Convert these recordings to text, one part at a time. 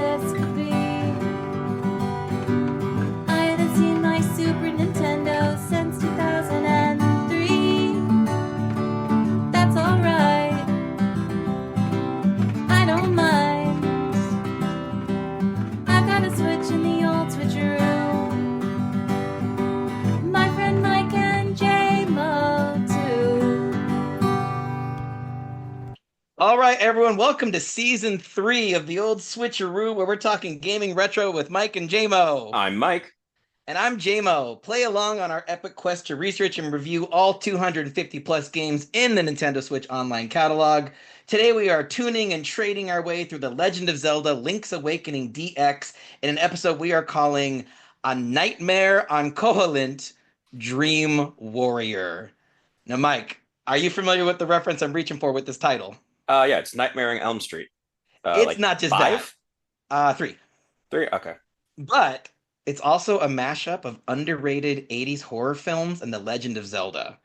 this could be. I haven't seen my Super Nintendo since 2003. That's alright, I don't mind. I've got a Switch in the old switcheroo. My friend Mike and Jaymo too. All right, everyone, welcome to Season 3 of the Old Switcheroo, where we're talking gaming retro with Mike and Jaymo. I'm Mike. And I'm Jaymo. Play along on our epic quest to research and review all 250 plus games in the Nintendo Switch Online catalog. Today we are tuning and trading our way through the Legend of Zelda Link's Awakening DX in an episode we are calling A Nightmare on Koholint, Dream Warrior. Now, Mike, are you familiar with the reference I'm reaching for with this title? Yeah, it's Nightmare on Elm Street. It's like not just 5? that. 3. 3? Okay. But it's also a mashup of underrated 80s horror films and The Legend of Zelda.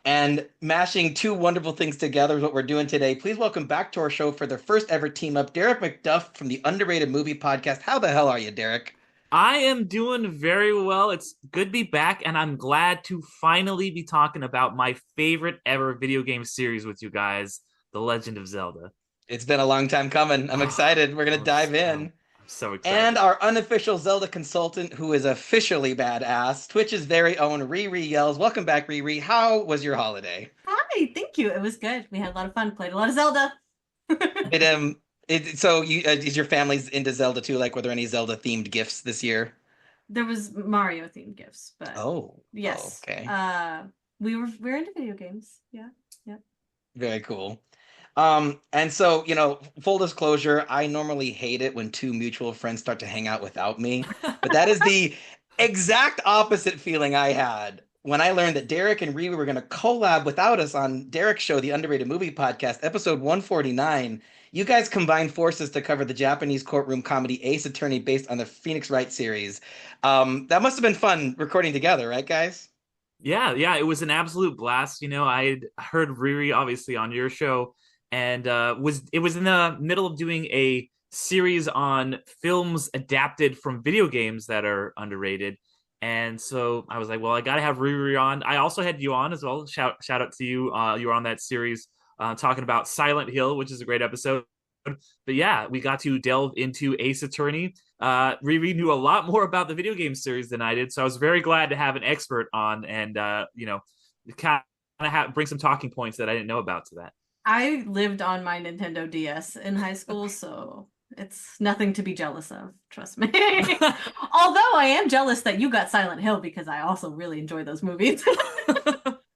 And mashing two wonderful things together is what we're doing today. Please welcome back to our show for their first ever team up, Derick McDuff from the Underrated Movie Podcast. How the hell are you, Derick? I am doing very well. It's good to be back, and I'm glad to finally be talking about my favorite ever video game series with you guys, The Legend of Zelda. It's been a long time coming. I'm excited. We're going to dive in. I'm so excited. And our unofficial Zelda consultant, who is officially badass, Twitch's very own RiRiYells. Welcome back, Riri. How was your holiday? Hi, thank you. It was good. We had a lot of fun. Played a lot of Zelda. Is your family's into Zelda too? Like, were there any Zelda themed gifts this year? There was Mario themed gifts, but Oh, yes. okay. We're into video games. Yeah. Very cool. And so, full disclosure, I normally hate it when two mutual friends start to hang out without me, but that is the exact opposite feeling I had when I learned that Derick and Riri were going to collab without us on Derick's show, the Underrated Movie Podcast, episode 149. You guys combined forces to cover the Japanese courtroom comedy Ace Attorney based on the Phoenix Wright series. That must have been fun recording together, right, guys? Yeah, it was an absolute blast. I'd heard Riri obviously on your show, and it was in the middle of doing a series on films adapted from video games that are underrated. And so I was like, well, I got to have Riri on. I also had you on as well. Shout out to you. You were on that series talking about Silent Hill, which is a great episode. But yeah, we got to delve into Ace Attorney. Riri knew a lot more about the video game series than I did, so I was very glad to have an expert on and kind of bring some talking points that I didn't know about to that. I lived on my Nintendo DS in high school, so it's nothing to be jealous of. Trust me. Although I am jealous that you got Silent Hill because I also really enjoy those movies.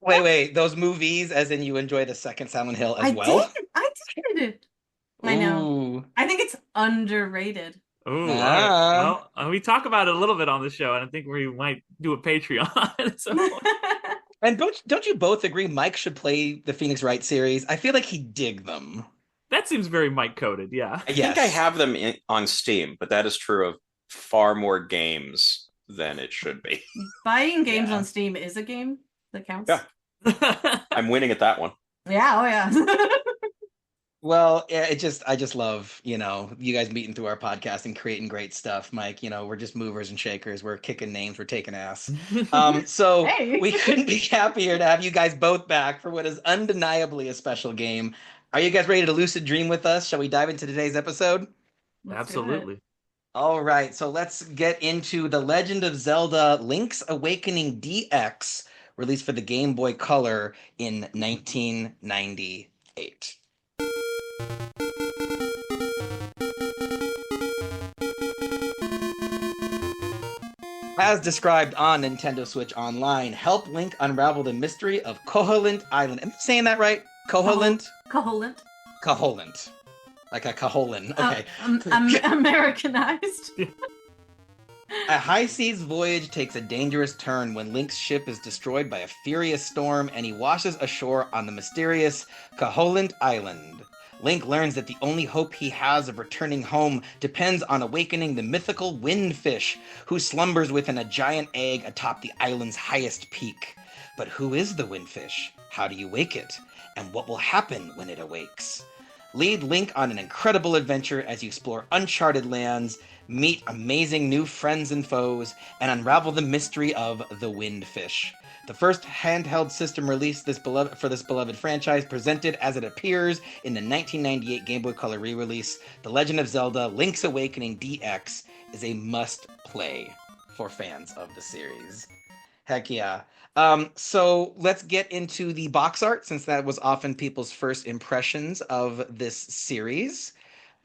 Wait, those movies, as in you enjoy the second Silent Hill as well? I did. I know. Ooh. I think it's underrated. Ooh, well, we talk about it a little bit on the show, and I think we might do a Patreon. So. And don't you both agree Mike should play the Phoenix Wright series? I feel like he'd dig them. That seems very Mike coded, yeah. I think I have them on Steam, but that is true of far more games than it should be. Buying games on Steam is a game that counts. Yeah. I'm winning at that one. Yeah, oh yeah. Well, yeah, I just love, you guys meeting through our podcast and creating great stuff, Mike. We're just movers and shakers. We're kicking names. We're taking ass. So Hey. We couldn't be happier to have you guys both back for what is undeniably a special game. Are you guys ready to lucid dream with us? Shall we dive into today's episode? Absolutely. All right, so let's get into The Legend of Zelda Link's Awakening DX, released for the Game Boy Color in 1998. As described on Nintendo Switch Online, help Link unravel the mystery of Koholint Island. Am I saying that right? Koholint? Koholint. Koholint. Like a Koholin. Okay. Americanized. A high seas voyage takes a dangerous turn when Link's ship is destroyed by a furious storm and he washes ashore on the mysterious Koholint Island. Link learns that the only hope he has of returning home depends on awakening the mythical Windfish, who slumbers within a giant egg atop the island's highest peak. But who is the Windfish? How do you wake it? And what will happen when it awakes? Lead Link on an incredible adventure as you explore uncharted lands, meet amazing new friends and foes, and unravel the mystery of the Windfish. The first handheld system released for this beloved franchise, presented as it appears in the 1998 Game Boy Color re-release, The Legend of Zelda: Link's Awakening DX is a must-play for fans of the series. Heck yeah. So let's get into the box art, since that was often people's first impressions of this series.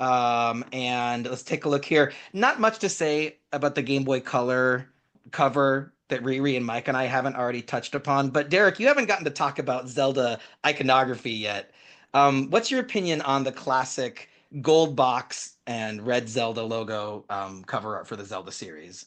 And let's take a look here. Not much to say about the Game Boy Color cover that Riri and Mike and I haven't already touched upon. But Derick, you haven't gotten to talk about Zelda iconography yet. What's your opinion on the classic gold box and red Zelda logo cover art for the Zelda series?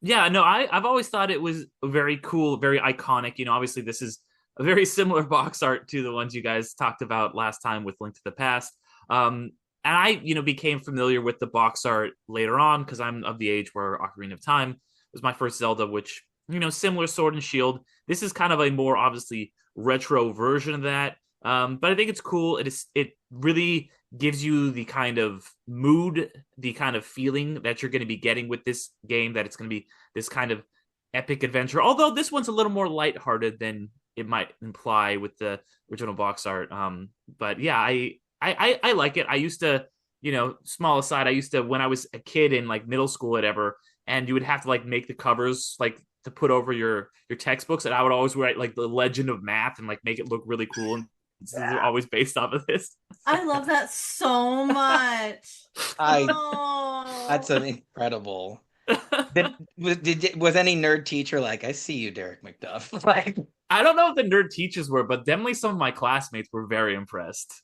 Yeah, no, I've always thought it was very cool, very iconic. Obviously this is a very similar box art to the ones you guys talked about last time with Link to the Past. And I, became familiar with the box art later on because I'm of the age where Ocarina of Time was my first Zelda, which, similar Sword and Shield. This is kind of a more obviously retro version of that. But I think it's cool. It really gives you the kind of mood, the kind of feeling that you're going to be getting with this game, that it's going to be this kind of epic adventure. Although this one's a little more lighthearted than it might imply with the original box art. But yeah, I like it. I used to, small aside, I used to, when I was a kid in like middle school, whatever, and you would have to like make the covers like to put over your textbooks, and I would always write like the Legend of Math and like make it look really cool, and this is always based off of this. I love that so much. That's an incredible. Was any nerd teacher like, I see you, Derick McDuff? Like, I don't know if the nerd teachers were, but definitely some of my classmates were very impressed.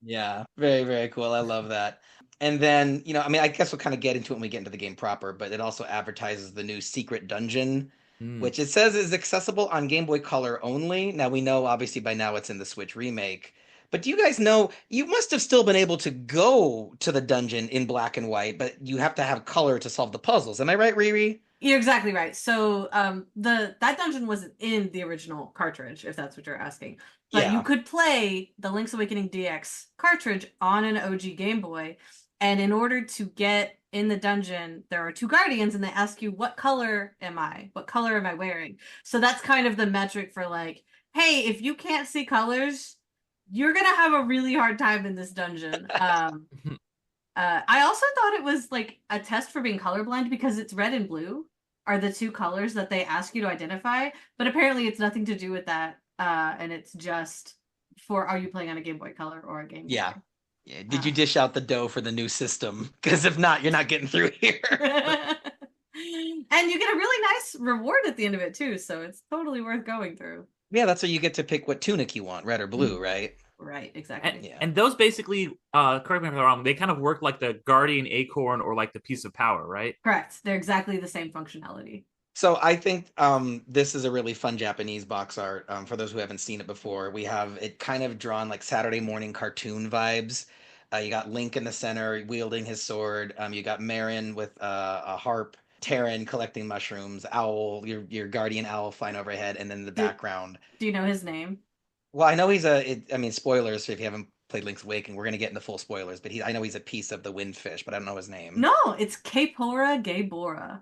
Yeah, very, very cool. I love that. And then, I guess we'll kind of get into it when we get into the game proper, but it also advertises the new secret dungeon, which it says is accessible on Game Boy Color only. Now, we know, obviously, by now it's in the Switch remake. But do you guys know, you must have still been able to go to the dungeon in black and white, but you have to have color to solve the puzzles. Am I right, Riri? You're exactly right. So that dungeon wasn't in the original cartridge, if that's what you're asking. But you could play the Link's Awakening DX cartridge on an OG Game Boy. And in order to get in the dungeon, there are two guardians, and they ask you, what color am I? What color am I wearing? So that's kind of the metric for like, hey, if you can't see colors, you're going to have a really hard time in this dungeon. I also thought it was like a test for being colorblind, because it's red and blue are the two colors that they ask you to identify. But apparently it's nothing to do with that. And it's just for, are you playing on a Game Boy Color or a Game Boy? Yeah. Did you dish out the dough for the new system? Because if not, you're not getting through here. And you get a really nice reward at the end of it too, so it's totally worth going through. Yeah, that's where you get to pick what tunic you want, red or blue, right? Right, exactly. And those basically, correct me if I'm wrong, they kind of work like the Guardian Acorn or like the Piece of Power, right? Correct. They're exactly the same functionality. So I think this is a really fun Japanese box art. For those who haven't seen it before, we have it kind of drawn like Saturday morning cartoon vibes. You got Link in the center wielding his sword. You got Marin with a harp, Terran collecting mushrooms, Owl, your guardian owl flying overhead, and then in the background. Do you know his name? Well, I know he's spoilers if you haven't played Link's Awakening. We're going to get into full spoilers, but I know he's a piece of the Windfish, but I don't know his name. No, it's Kaepora Gaebora.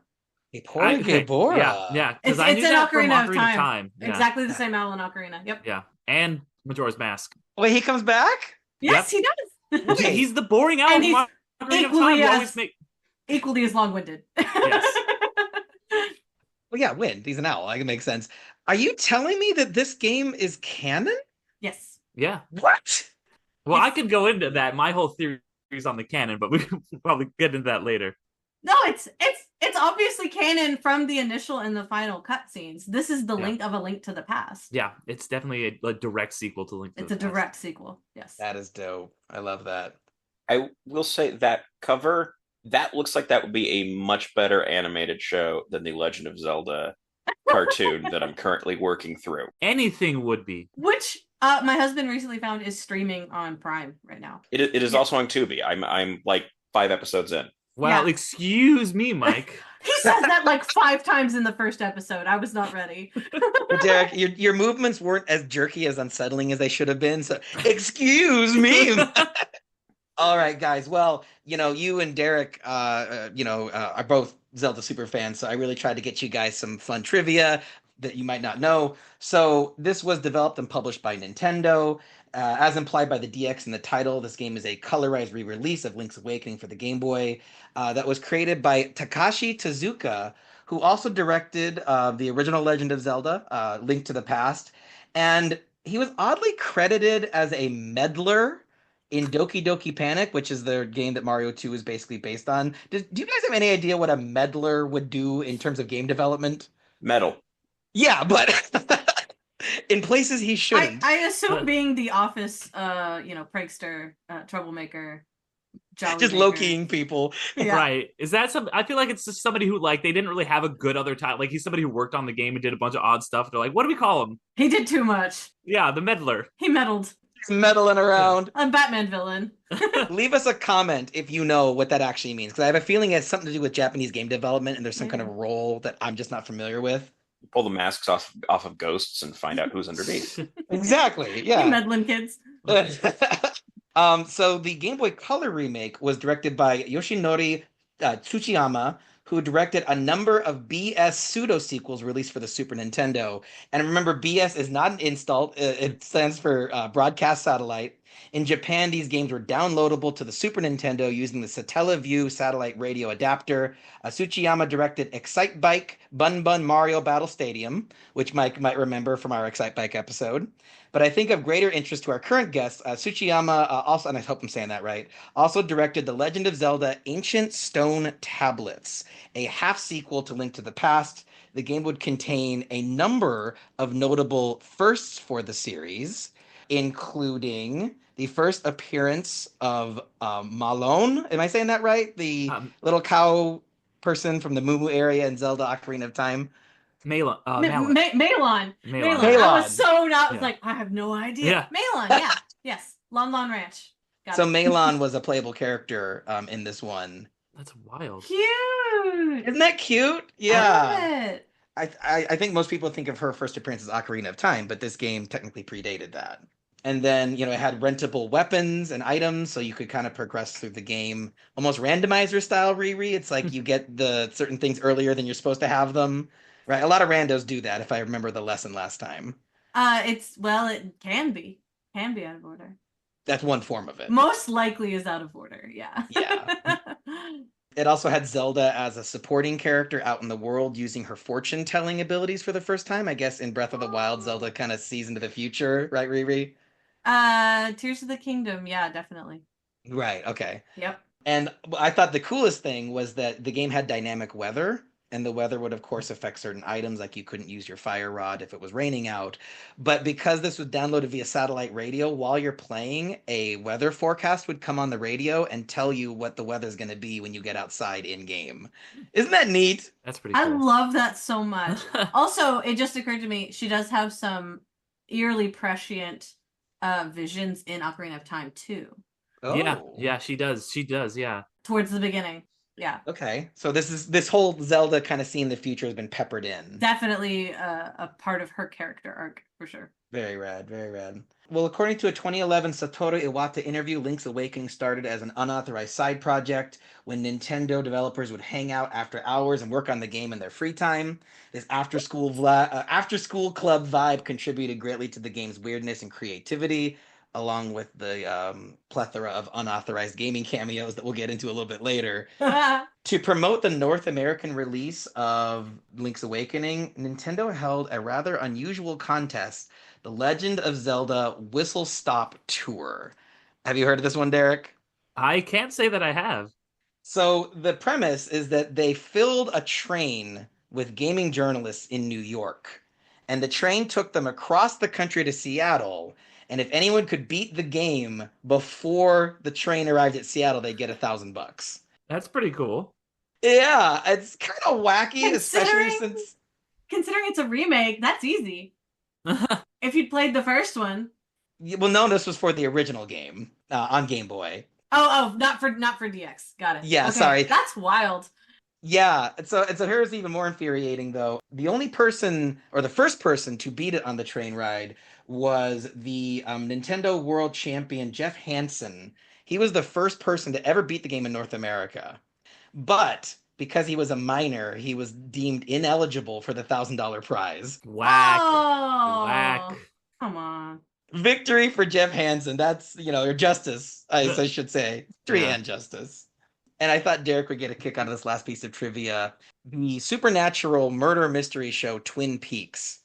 Kaepora Gaebora. Yeah, because it's I knew that from Ocarina of Time. Time. Yeah. Exactly the same owl in Ocarina. Yep. Yeah, and Majora's Mask. Wait, he comes back? Yes, he does. He's the boring owl And from Ocarina of Time. Equally as long-winded. Yes. Well, yeah, Wind. He's an owl. That can make sense. Are you telling me that this game is canon? Yes. Yeah. What? Well, I could go into that. My whole theory is on the canon, but we can probably get into that later. No, it's obviously canon from the initial and the final cutscenes. This is the link of A Link to the Past. Yeah, it's definitely a direct sequel to Link to the Past. It's a direct sequel, yes. That is dope. I love that. I will say that cover, that looks like that would be a much better animated show than the Legend of Zelda cartoon that I'm currently working through. Anything would be. Which my husband recently found is streaming on Prime right now. It is also on Tubi. I'm like 5 episodes in. Well, excuse me, Mike. He says that like 5 times in the first episode. I was not ready. But Derick, your movements weren't as jerky, as unsettling as they should have been. So, excuse me. All right, guys. Well, you and Derick, are both Zelda super fans, so I really tried to get you guys some fun trivia that you might not know. So this was developed and published by Nintendo. As implied by the DX in the title, this game is a colorized re-release of Link's Awakening for the Game Boy that was created by Takashi Tezuka, who also directed the original Legend of Zelda, Link to the Past, and he was oddly credited as a meddler in Doki Doki Panic, which is the game that Mario 2 is basically based on. Do you guys have any idea what a meddler would do in terms of game development? Metal. Yeah, but in places he shouldn't. I assume being the office, prankster, troublemaker, just low-keying people. Yeah. Right. Is that some? I feel like it's just somebody who they didn't really have a good other time. Like he's somebody who worked on the game and did a bunch of odd stuff. They're like, what do we call him? He did too much. Yeah, the meddler. He meddled. Meddling around. A Batman villain. Leave us a comment if you know what that actually means, because I have a feeling it has something to do with Japanese game development, and there's some kind of role that I'm just not familiar with. Pull the masks off of ghosts and find out who's underneath. Exactly. Yeah. You meddling kids. So the Game Boy Color remake was directed by Yoshinori Tsuchiyama, who directed a number of BS pseudo sequels released for the Super Nintendo. And remember, BS is not an install; it stands for broadcast satellite. In Japan, these games were downloadable to the Super Nintendo using the Satellaview satellite radio adapter. Tsuchiyama directed Excite Bike, Bun Bun Mario Battle Stadium, which Mike might remember from our Excite Bike episode. But I think of greater interest to our current guest, Tsuchiyama also, and I hope I'm saying that right, also directed The Legend of Zelda Ancient Stone Tablets, a half-sequel to Link to the Past. The game would contain a number of notable firsts for the series, including the first appearance of Malone. Am I saying that right? The little cow person from the Moo Moo area in Zelda Ocarina of Time. Malon. Malon. I was so not like, I have no idea. Yeah. Malon, yeah. Yes. Lon Lon Ranch. So Malon was a playable character in this one. That's wild. Cute. Isn't that cute? Yeah. I love it. I think most people think of her first appearance as Ocarina of Time, but this game technically predated that. And then, it had rentable weapons and items, so you could kind of progress through the game. Almost randomizer style, Riri. It's like you get the certain things earlier than you're supposed to have them. Right? A lot of randos do that, if I remember the lesson last time. It can be. Can be out of order. That's one form of it. Most likely is out of order, yeah. Yeah. It also had Zelda as a supporting character out in the world using her fortune-telling abilities for the first time. I guess in Breath of the Wild, Zelda kind of sees into the future, right, Riri? Tears of the Kingdom, yeah, definitely. Right, okay. Yep. And I thought the coolest thing was that the game had dynamic weather, and the weather would, of course, affect certain items, like you couldn't use your fire rod if it was raining out. But because this was downloaded via satellite radio, while you're playing, a weather forecast would come on the radio and tell you what the weather's going to be when you get outside in-game. Isn't that neat? That's pretty cool. I love that so much. Also, it just occurred to me, she does have some eerily prescient visions in Ocarina of Time, too. Oh. Yeah, she does, yeah. Towards the beginning. Yeah. Okay. So this whole Zelda kind of seeing the future has been peppered in. Definitely a part of her character arc, for sure. Very rad, very rad. Well, according to a 2011 Satoru Iwata interview, Link's Awakening started as an unauthorized side project when Nintendo developers would hang out after hours and work on the game in their free time. This after-school club vibe contributed greatly to the game's weirdness and creativity, along with the plethora of unauthorized gaming cameos that we'll get into a little bit later. To promote the North American release of Link's Awakening, Nintendo held a rather unusual contest, the Legend of Zelda Whistle Stop Tour. Have you heard of this one, Derick? I can't say that I have. So the premise is that they filled a train with gaming journalists in New York, and the train took them across the country to Seattle. And if anyone could beat the game before the train arrived at Seattle, they'd get $1,000. That's pretty cool. Yeah, it's kind of wacky, especially since... Considering it's a remake, that's easy. If you'd played the first one. Well, no, this was for the original game on Game Boy. Oh, not for DX. Got it. Yeah, okay. Sorry. That's wild. Yeah, so here's even more infuriating, though. The only person, or the first person to beat it on the train ride was the Nintendo World Champion Jeff Hansen. He was the first person to ever beat the game in North America. But because he was a minor, he was deemed ineligible for the $1,000 prize. Whack. Oh, Whack. come on. Victory for Jeff Hansen. That's, or justice, I should say. Victory Yeah. and justice. And I thought Derick would get a kick out of this last piece of trivia. The supernatural murder mystery show Twin Peaks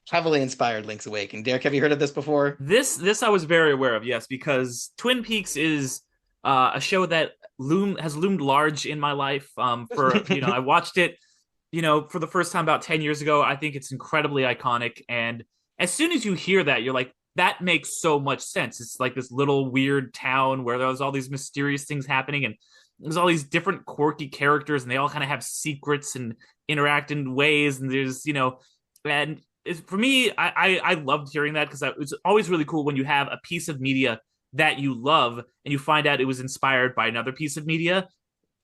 heavily inspired Link's Awakening. Derick, have you heard of this before? This I was very aware of, yes, because Twin Peaks is a show that has loomed large in my life. I watched it, for the first time about 10 years ago. I think it's incredibly iconic. And as soon as you hear that, you're like, that makes so much sense. It's like this little weird town where there's all these mysterious things happening, and there's all these different quirky characters, and they all kind of have secrets and interact in ways. And there's, and for me, I loved hearing that, because it's always really cool when you have a piece of media that you love and you find out it was inspired by another piece of media.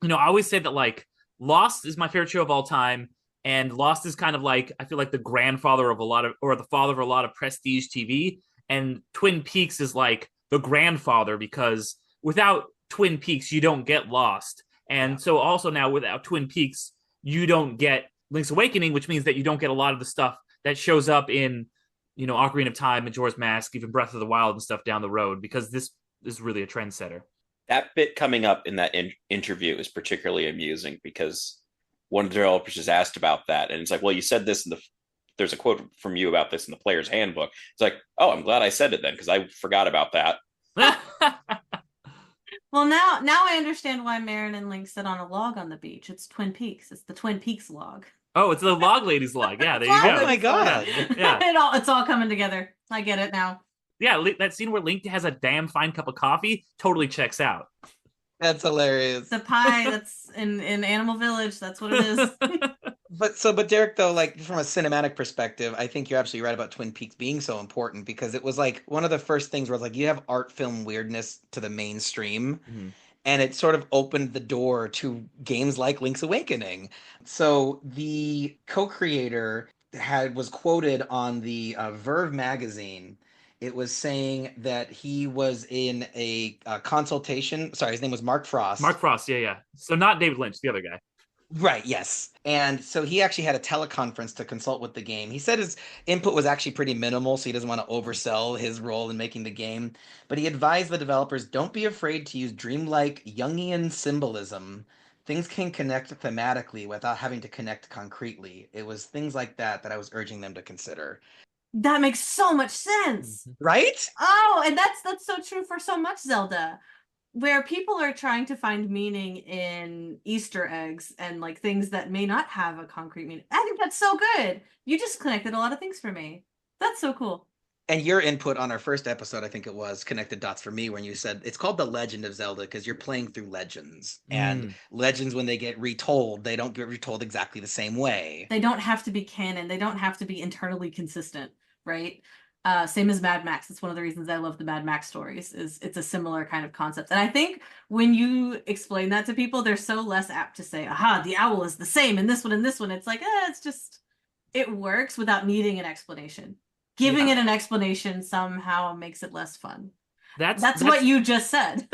I always say that, like, Lost is my favorite show of all time, and Lost is kind of like, I feel like the grandfather of the father of a lot of prestige TV, and Twin Peaks is like the grandfather, because without Twin Peaks, you don't get Lost. And so also now without Twin Peaks, you don't get Link's Awakening, which means that you don't get a lot of the stuff that shows up in, Ocarina of Time, Majora's Mask, even Breath of the Wild and stuff down the road, because this is really a trendsetter. That bit coming up in that interview is particularly amusing, because one of the developers just asked about that. And it's like, well, you said this there's a quote from you about this in the player's handbook. It's like, oh, I'm glad I said it then, because I forgot about that. Well, now I understand why Marin and Link sit on a log on the beach. It's Twin Peaks. It's the Twin Peaks log. Oh, it's the log lady's log. Yeah, there you go. Oh my god. Yeah. It's all coming together. I get it now. Yeah, that scene where Link has a damn fine cup of coffee totally checks out. That's hilarious. The pie that's in Animal Village. That's what it is. But Derick, though, like, from a cinematic perspective, I think you're absolutely right about Twin Peaks being so important, because it was like one of the first things where it's like you have art film weirdness to the mainstream. Mm-hmm. And it sort of opened the door to games like Link's Awakening. So the co-creator was quoted on the Verve magazine. It was saying that he was in a consultation. Sorry, his name was Mark Frost. Mark Frost, yeah. So not David Lynch, the other guy. Right, yes. And so he actually had a teleconference to consult with the game. He said his input was actually pretty minimal, so he doesn't want to oversell his role in making the game. But he advised the developers, don't be afraid to use dreamlike Jungian symbolism. Things can connect thematically without having to connect concretely. It was things like that I was urging them to consider. That makes so much sense. Right? Oh, and that's so true for so much Zelda, where people are trying to find meaning in Easter eggs and like things that may not have a concrete meaning. I think that's so good. You just connected a lot of things for me. That's so cool. And your input on our first episode, I think it was, connected dots for me when you said it's called The Legend of Zelda because you're playing through legends. And legends, when they get retold, they don't get retold exactly the same way. They don't have to be canon. They don't have to be internally consistent, right? Same as Mad Max. It's one of the reasons I love the Mad Max stories, is it's a similar kind of concept. And I think when you explain that to people, they're so less apt to say, aha, the owl is the same in this one and this one. It's like, it's just, it works without needing an explanation. Giving it an explanation somehow makes it less fun. That's what you just said.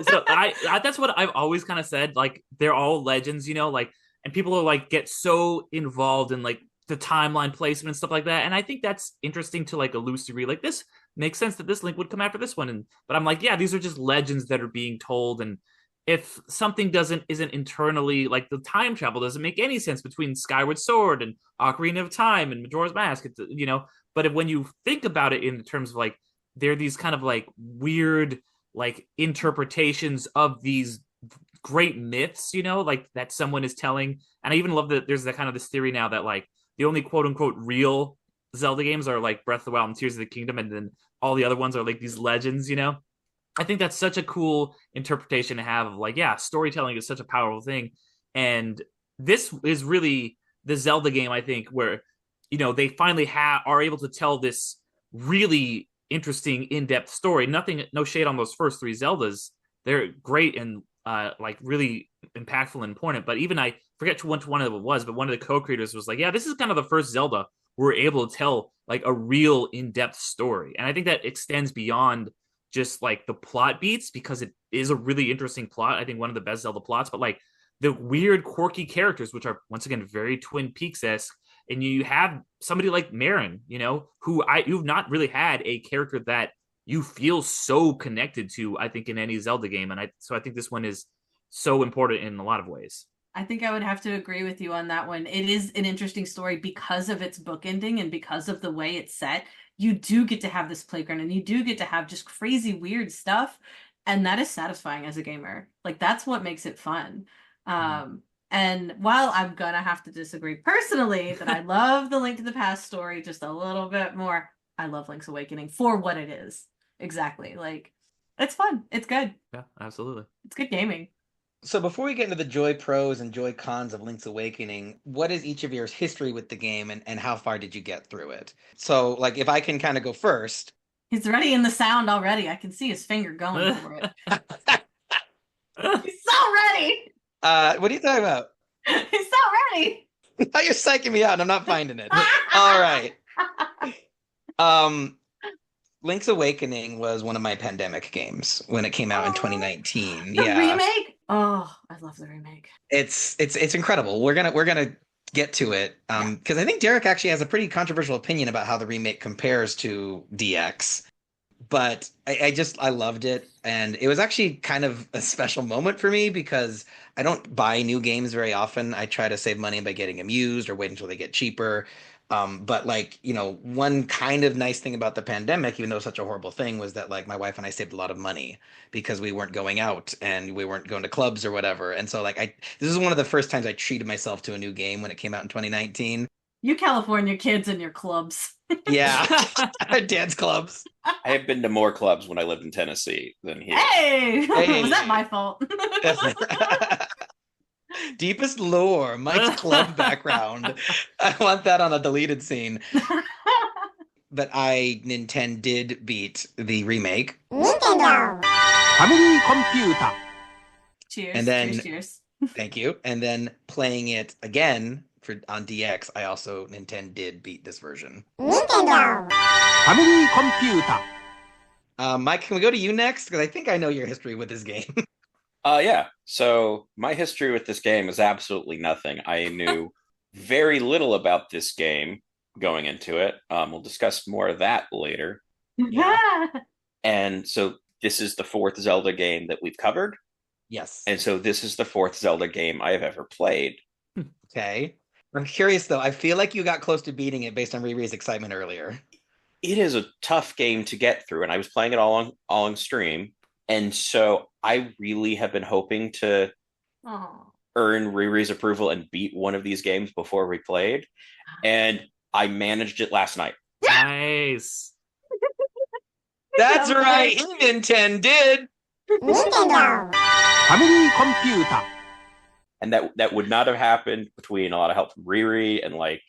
So that's what I've always kind of said. Like, they're all legends, like, and people are like get so involved in like the timeline placement and stuff like that. And I think that's interesting to like a loose degree. Like, this makes sense that this Link would come after this one. But I'm like, yeah, these are just legends that are being told. And if something isn't internally, like the time travel doesn't make any sense between Skyward Sword and Ocarina of Time and Majora's Mask, but when you think about it in terms of like, they're these kind of like weird, like interpretations of these great myths, like that someone is telling. And I even love that there's that kind of this theory now that like the only quote unquote real Zelda games are like Breath of the Wild and Tears of the Kingdom. And then all the other ones are like these legends, I think that's such a cool interpretation to have of like, yeah, storytelling is such a powerful thing. And this is really the Zelda game, I think, where, they finally are able to tell this really interesting, in-depth story. No shade on those first three Zeldas. They're great and like really impactful and important. But even I forget which one of them it was, but one of the co-creators was like, yeah, this is kind of the first Zelda where we're able to tell like a real in-depth story. And I think that extends beyond just like the plot beats, because it is a really interesting plot. I think one of the best Zelda plots, but like the weird, quirky characters, which are once again very Twin Peaks-esque. And you have somebody like Marin, who you've not really had a character that you feel so connected to, I think, in any Zelda game. And so I think this one is so important in a lot of ways. I think I would have to agree with you on that one. It is an interesting story because of its book ending and because of the way it's set. You do get to have this playground and you do get to have just crazy, weird stuff. And that is satisfying as a gamer. Like, that's what makes it fun. And while I'm gonna have to disagree personally that I love the Link to the Past story just a little bit more, I love Link's Awakening for what it is. Exactly. Like, it's fun. It's good. Yeah, absolutely. It's good gaming. So before we get into the joy pros and joy cons of Link's Awakening, what is each of your history with the game and how far did you get through it? So, like, if I can kind of go first. He's ready in the sound already. I can see his finger going for it. He's so ready. What are you talking about? He's so ready. Now you're psyching me out and I'm not finding it. All right. Link's Awakening was one of my pandemic games when it came out in 2019. The remake? Oh, I love the remake. It's incredible. We're gonna get to it because I think Derick actually has a pretty controversial opinion about how the remake compares to DX. But I loved it, and it was actually kind of a special moment for me because I don't buy new games very often. I try to save money by getting them used or wait until they get cheaper. But like, one kind of nice thing about the pandemic, even though it's such a horrible thing, was that like my wife and I saved a lot of money because we weren't going out and we weren't going to clubs or whatever. And so like this is one of the first times I treated myself to a new game when it came out in 2019. You California kids and your clubs. Yeah. Dance clubs. I have been to more clubs when I lived in Tennessee than here. Hey! Was that my fault? Deepest lore, Mike's club background. I want that on a deleted scene. But Nintendo did beat the remake. Nintendo! Family computer. Cheers. And then, cheers. Thank you. And then playing it again on DX, Nintendo did beat this version. Nintendo! Family computer. Mike, can we go to you next? Because I think I know your history with this game. Yeah. So my history with this game is absolutely nothing. I knew very little about this game going into it. We'll discuss more of that later. Yeah. And so this is the fourth Zelda game that we've covered. Yes. And so this is the fourth Zelda game I have ever played. Okay. I'm curious, though. I feel like you got close to beating it based on RiRi's excitement earlier. It is a tough game to get through, and I was playing it all on stream. And so I really have been hoping to earn RiRi's approval and beat one of these games before we played. And I managed it last night. Nice. That's right. Nintendo did. Nintendo. Family computer. And that would not have happened between a lot of help from RiRi and like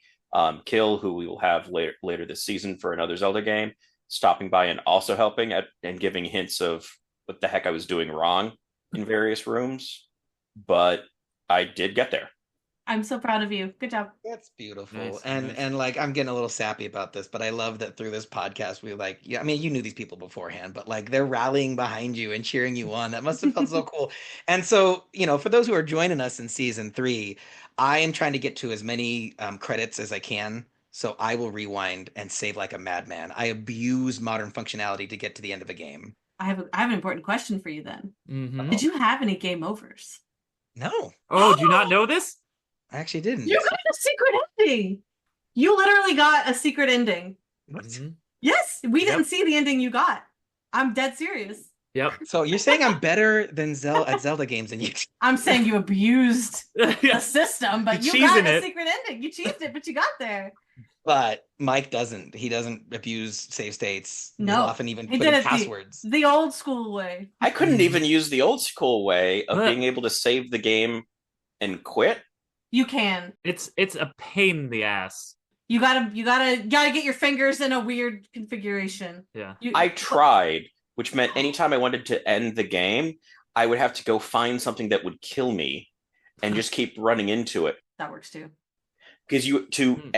Kill, who we will have later this season for another Zelda game, stopping by and also helping and giving hints of what the heck I was doing wrong in various rooms. But I did get there. I'm so proud of you. Good job. That's beautiful. Nice, and nice. and like I'm getting a little sappy about this, but I love that through this podcast we like, yeah, I mean, you knew these people beforehand, but like they're rallying behind you and cheering you on. That must have felt so cool. And so, for those who are joining us in season 3, I am trying to get to as many credits as I can. So I will rewind and save like a madman. I abuse modern functionality to get to the end of a game. I have an important question for you then. Mm-hmm. Did you have any game overs? No, Oh, do you not know this? I actually didn't. You got a secret ending. You literally got a secret ending. What? Mhm. Yes, we Yep. didn't see the ending you got. I'm dead serious. Yep. So you're saying I'm better than at Zelda games than you? I'm saying you abused the Yes. system, but You you got cheesing a it. secret ending. You cheesed it, but you got there. But Mike doesn't. He doesn't abuse save states. No, He'll often even he put did in it passwords. the old school way. I couldn't even use the old school way of What? being able to save the game and quit. You can. It's a pain in the ass. You gotta get your fingers in a weird configuration. Yeah. I tried, which meant anytime I wanted to end the game, I would have to go find something that would kill me and just keep running into it. That works too. Because to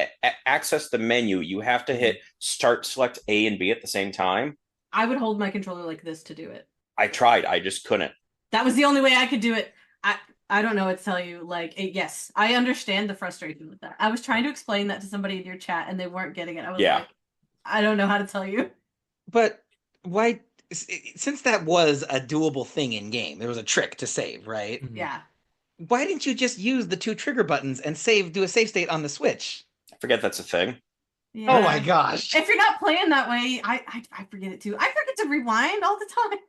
access the menu, you have to hit start, select A and B at the same time. I would hold my controller like this to do it. I tried. I just couldn't. That was the only way I could do it. I don't know what to tell you. Like, yes, I understand the frustration with that. I was trying to explain that to somebody in your chat, and they weren't getting it. I was like, I don't know how to tell you. But why? Since that was a doable thing in game, there was a trick to save, right? Yeah. Why didn't you just use the 2 trigger buttons and do a save state on the Switch? I forget that's a thing. Yeah. Oh my gosh! If you're not playing that way, I forget it too. I forget to rewind all the time.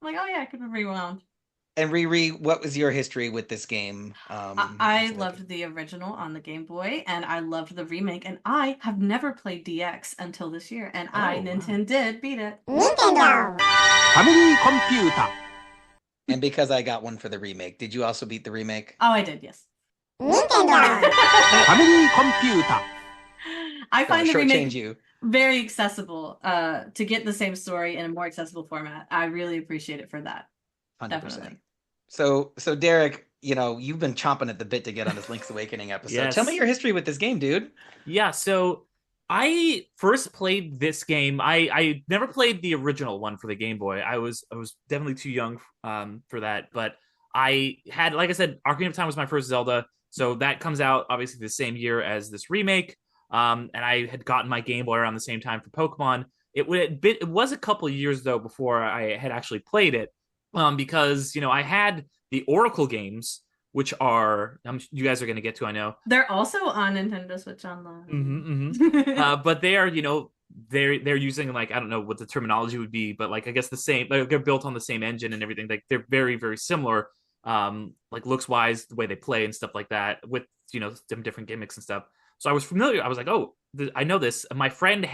I'm like, oh yeah, I could rewound. And Riri, what was your history with this game? I loved the original on the Game Boy, and I loved the remake, and I have never played DX until this year, and Nintendo did beat it. Nintendo! Family computer! And because I got one for the remake, did you also beat the remake? Oh, I did, yes. Nintendo! Family computer! I find the remake very accessible to get the same story in a more accessible format. I really appreciate it for that. 100%. Definitely. So Derick, you've been chomping at the bit to get on this Link's Awakening episode. Yes. Tell me your history with this game, dude. Yeah, so I first played this game. I never played the original one for the Game Boy. I was definitely too young for that, but I had, like I said, Ocarina of Time was my first Zelda, so that comes out obviously the same year as this remake. And I had gotten my Game Boy around the same time for Pokemon. It was a couple of years though before I had actually played it, because I had the Oracle games, which are you guys are going to get to, I know. They're also on Nintendo Switch Online. But they are, they're using, like, I don't know what the terminology would be, but like I guess the same. Like, they're built on the same engine and everything. Like they're very very similar, like looks wise, the way they play and stuff like that, with some different gimmicks and stuff. So I was familiar. I was like, oh, I know this. And my friend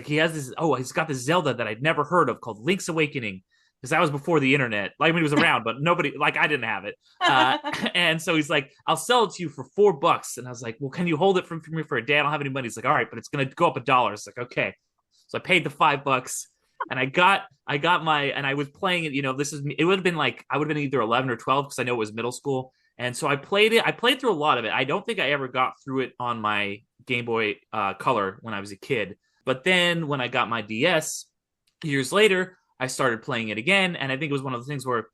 he's got this Zelda that I'd never heard of called Link's Awakening, because that was before the internet. Like, when he was around, but nobody, like, I didn't have it. And so he's like, I'll sell it to you for $4. And I was like, well, can you hold it for me for a day? I don't have any money. He's like, all right, but it's going to go up $1. It's like, okay. So I paid the $5 and I got and I was playing it, it would have been like, I would have been either 11 or 12 because I know it was middle school. And so I played it. I played through a lot of it. I don't think I ever got through it on my Game Boy Color when I was a kid. But then when I got my DS years later, I started playing it again. And I think it was one of the things where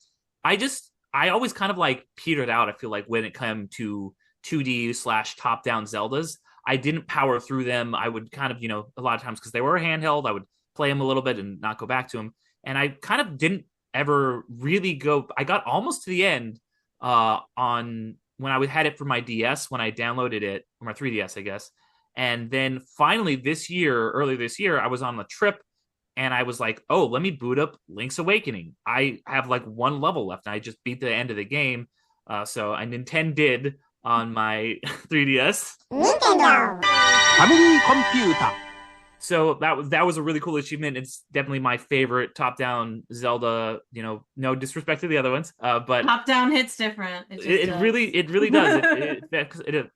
I always kind of like petered out. I feel like when it came to 2D / top-down Zeldas, I didn't power through them. I would kind of, a lot of times, because they were handheld, I would play them a little bit and not go back to them. And I kind of didn't ever really go. I got almost to the end on when I had it for my DS, when I downloaded it, or my 3DS, I guess. And then finally earlier this year, I was on a trip and I was like, oh, let me boot up Link's Awakening. I have like one level left and I just beat the end of the game. So I NintenDON'T on my 3DS. Nintendo! Family computer! So that was a really cool achievement. It's definitely my favorite top-down Zelda. No disrespect to the other ones, but top-down hits different. It really does.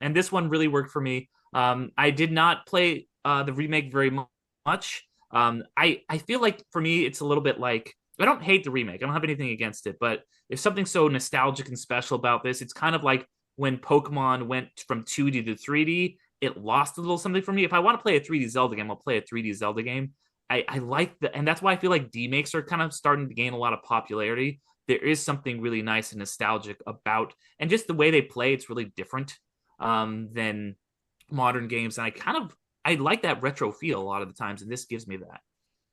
And this one really worked for me. I did not play the remake very much. I feel like for me it's a little bit like, I don't hate the remake. I don't have anything against it, but there's something so nostalgic and special about this. It's kind of like when Pokemon went from 2D to 3D. It lost a little something for me. If I want to play a 3D Zelda game, I'll play a 3D Zelda game. I like and that's why I feel like D-makes are kind of starting to gain a lot of popularity. There is something really nice and nostalgic about, and just the way they play, it's really different than modern games. And I like that retro feel a lot of the times, and this gives me that.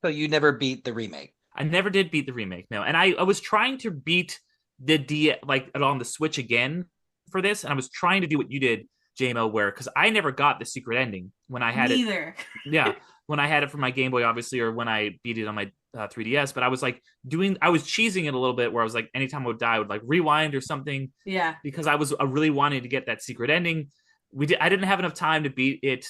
So you never beat the remake? I never did beat the remake, no. And I was trying to beat the on the Switch again for this, and I was trying to do what you did, Jaymo, because I never got the secret ending when I had it. Yeah, when I had it for my Game Boy, obviously, or when I beat it on my 3DS. But I was like I was cheesing it a little bit, where I was like, anytime I would die, I would like rewind or something. Yeah. Because I was really wanting to get that secret ending. I didn't have enough time to beat it,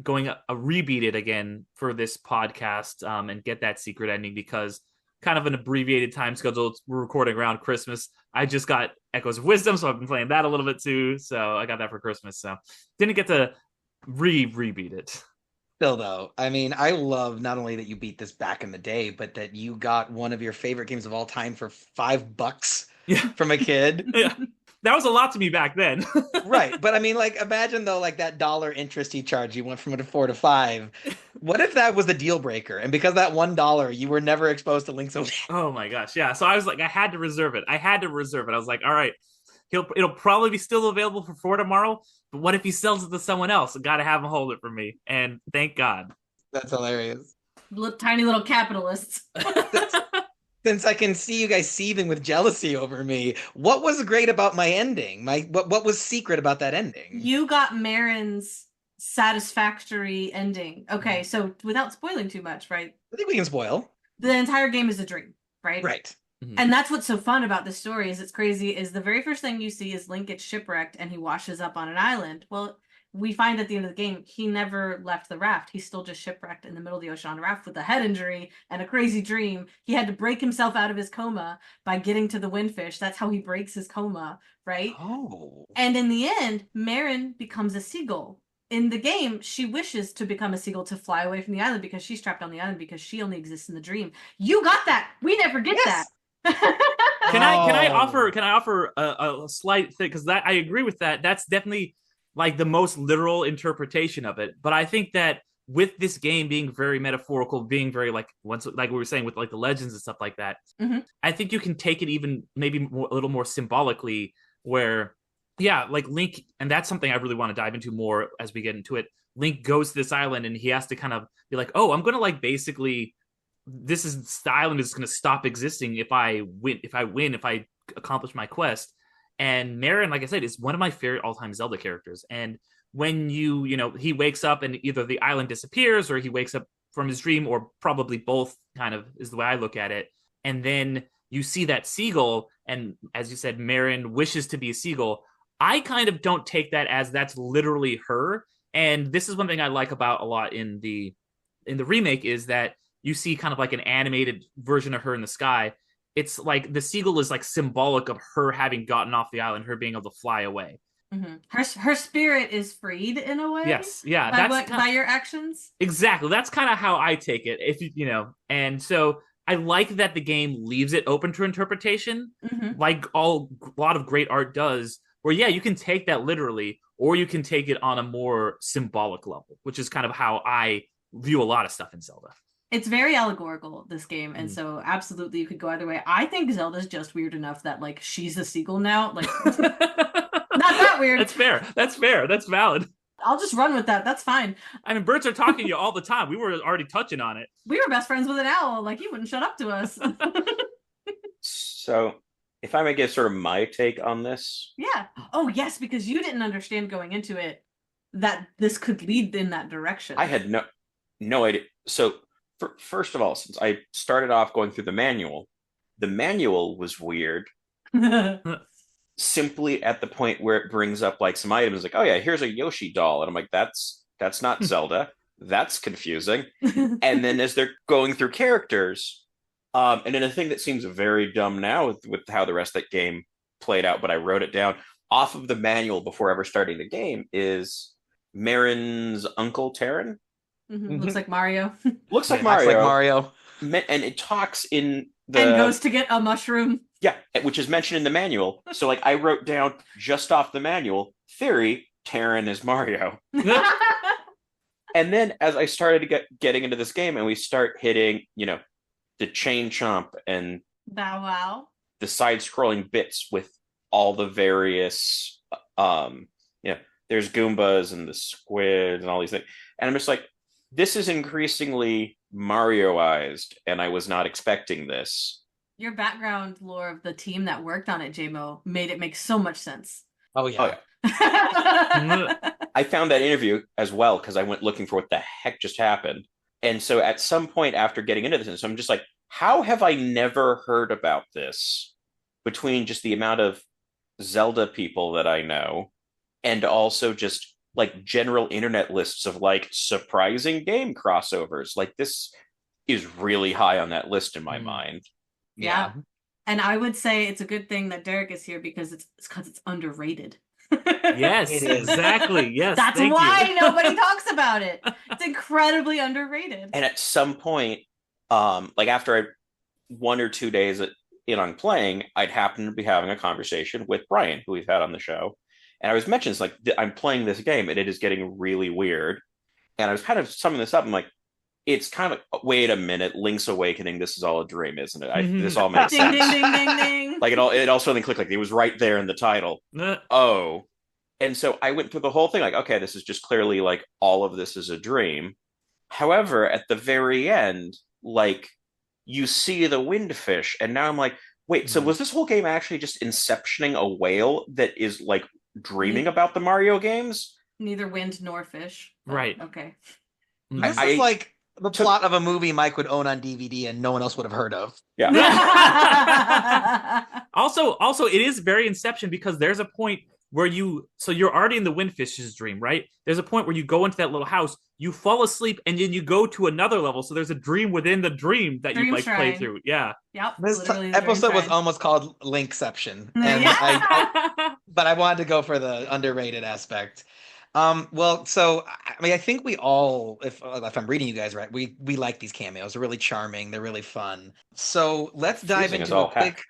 rebeat it again for this podcast, and get that secret ending, because kind of an abbreviated time schedule. We're recording around Christmas. I just got Echoes of Wisdom, so I've been playing that a little bit too. So I got that for Christmas. So didn't get to rebeat it. Still though, I mean, I love not only that you beat this back in the day, but that you got one of your favorite games of all time for $5 from a kid. Yeah. That was a lot to me back then. Right. But I mean, like, imagine though, like that dollar interest he charged you went from a 4 to 5. What if that was the deal breaker? And because that $1, you were never exposed to Link's Awakening? Oh my gosh, yeah. So I was like, I had to reserve it. I was like, all right, it'll probably be still available for 4 tomorrow. But what if he sells it to someone else? I gotta have him hold it for me. And thank God. That's hilarious. Tiny little capitalists. Since I can see you guys seething with jealousy over me, what was great about my ending? What was secret about that ending? You got Marin's satisfactory ending. Okay, so without spoiling too much, right? I think we can spoil. The entire game is a dream, right? Right. And that's what's so fun about this story is it's crazy is the very first thing you see is Link gets shipwrecked and he washes up on an island. Well, we find at the end of the game, he never left the raft. He's still just shipwrecked in the middle of the ocean on a raft with a head injury and a crazy dream. He had to break himself out of his coma by getting to the windfish. That's how he breaks his coma, right? Oh. And in the end, Marin becomes a seagull. In the game, she wishes to become a seagull to fly away from the island because she's trapped on the island because she only exists in the dream. You got that. We never get that. Can I offer a slight thing, because that I agree with that. That's definitely like the most literal interpretation of it. But I think that with this game being very metaphorical, being very like we were saying with like the legends and stuff like that, I think you can take it even maybe a little more symbolically, where like Link, and that's something I really want to dive into more as we get into it. Link goes to this island and he has to kind of be like, oh, I'm gonna like basically the island is going to stop existing if I accomplish my quest. And Marin, like I said, is one of my favorite all-time Zelda characters. And when he wakes up and either the island disappears or he wakes up from his dream, or probably both, kind of is the way I look at it. And then you see that seagull, and as you said, Marin wishes to be a seagull. I kind of don't take that as that's literally her. And this is one thing I like about a lot in the remake is that you see kind of like an animated version of her in the sky. It's like the seagull is like symbolic of her having gotten off the island, her being able to fly away. Her spirit is freed in a way. Yes, yeah, by your actions. Exactly, that's kind of how I take it. If and so I like that the game leaves it open to interpretation, like a lot of great art does. Where you can take that literally, or you can take it on a more symbolic level, which is kind of how I view a lot of stuff in Zelda. It's very allegorical, this game, and so absolutely you could go either way. I think Zelda's just weird enough that like she's a seagull now. Like not that weird. That's fair. That's valid. I'll just run with that. That's fine. I mean, birds are talking to you all the time. We were already touching on it. We were best friends with an owl. Like, he wouldn't shut up to us. So, if I may give sort of my take on this. Yeah. Oh, yes, because you didn't understand going into it that this could lead in that direction. I had no idea. So, first of all, since I started off going through the manual was weird. Simply at the point where it brings up like some items like, oh yeah, here's a Yoshi doll. And I'm like, that's not Zelda. That's confusing. And then as they're going through characters, and then a thing that seems very dumb now with how the rest of that game played out, but I wrote it down off of the manual before ever starting the game, is Marin's uncle Terran. Looks like Mario. Looks like Mario. And it talks in the... And goes to get a mushroom. Yeah, which is mentioned in the manual. So, like, I wrote down just off the manual, theory, Terran is Mario. And then as I started getting into this game and we start hitting, the chain chomp and Bow Wow, the side-scrolling bits with all the various, there's Goombas and the squid and all these things. And I'm just like, this is increasingly Marioized, and I was not expecting this. Your background lore of the team that worked on it, Jaymo, made it make so much sense. Oh, yeah. I found that interview as well because I went looking for what the heck just happened. And so at some point after getting into this, I'm just like, how have I never heard about this? Between just the amount of Zelda people that I know, and also just like general internet lists of like surprising game crossovers. Like, this is really high on that list in my mind. Yeah. And I would say it's a good thing that Derick is here because it's underrated. Yes, it is. Exactly. Yes. That's why nobody talks about it. It's incredibly underrated. And at some point, like after 1 or 2 days in on playing, I'd happen to be having a conversation with Brian, who we've had on the show. And I was mentioning, it's like, I'm playing this game and it is getting really weird. And I was kind of summing this up. I'm like, it's kind of, wait a minute, Link's Awakening, this is all a dream, isn't it? This all makes Ding, sense. ding, ding, ding, ding. Like, it all suddenly clicked, like, it was right there in the title. Oh. And so I went through the whole thing, like, okay, this is just clearly, like, all of this is a dream. However, at the very end, like, you see the windfish, and now I'm like, wait, so was this whole game actually just inceptioning a whale that is, like, dreaming about the Mario games? Neither wind nor fish. Right. Okay. This is like the plot of a movie Mike would own on DVD and no one else would have heard of. Yeah. Also, it is very Inception because there's a point where you're already in the windfish's dream, right? There's a point where you go into that little house, you fall asleep, and then you go to another level. So there's a dream within the dream that you like play through. Yeah. Yep. This episode was almost called Linkception, and Yeah. but I wanted to go for the underrated aspect. Well, so I mean, I think we all, if I'm reading you guys right, we like these cameos. They're really charming. They're really fun. So let's dive into a quick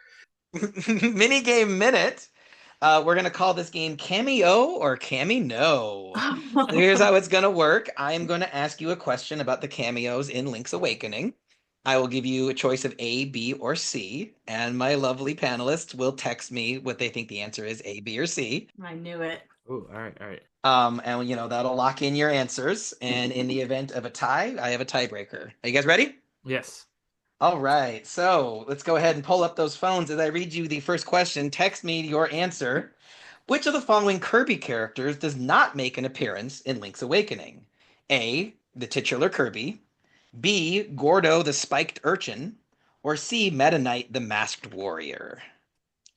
mini game minute. We're gonna call this game CameO or CameNo. Here's how it's gonna work. I am gonna ask you a question about the cameos in Link's Awakening. I will give you a choice of A, B, or C, and my lovely panelists will text me what they think the answer is, A, B, or C. I knew it. Oh, all right. And that'll lock in your answers. And in the event of a tie, I have a tiebreaker. Are you guys ready? Yes. All right. So let's go ahead and pull up those phones as I read you the first question. Text me your answer. Which of the following Kirby characters does not make an appearance in Link's Awakening? A, the titular Kirby. B, Gordo the spiked urchin. Or C, Meta Knight the masked warrior.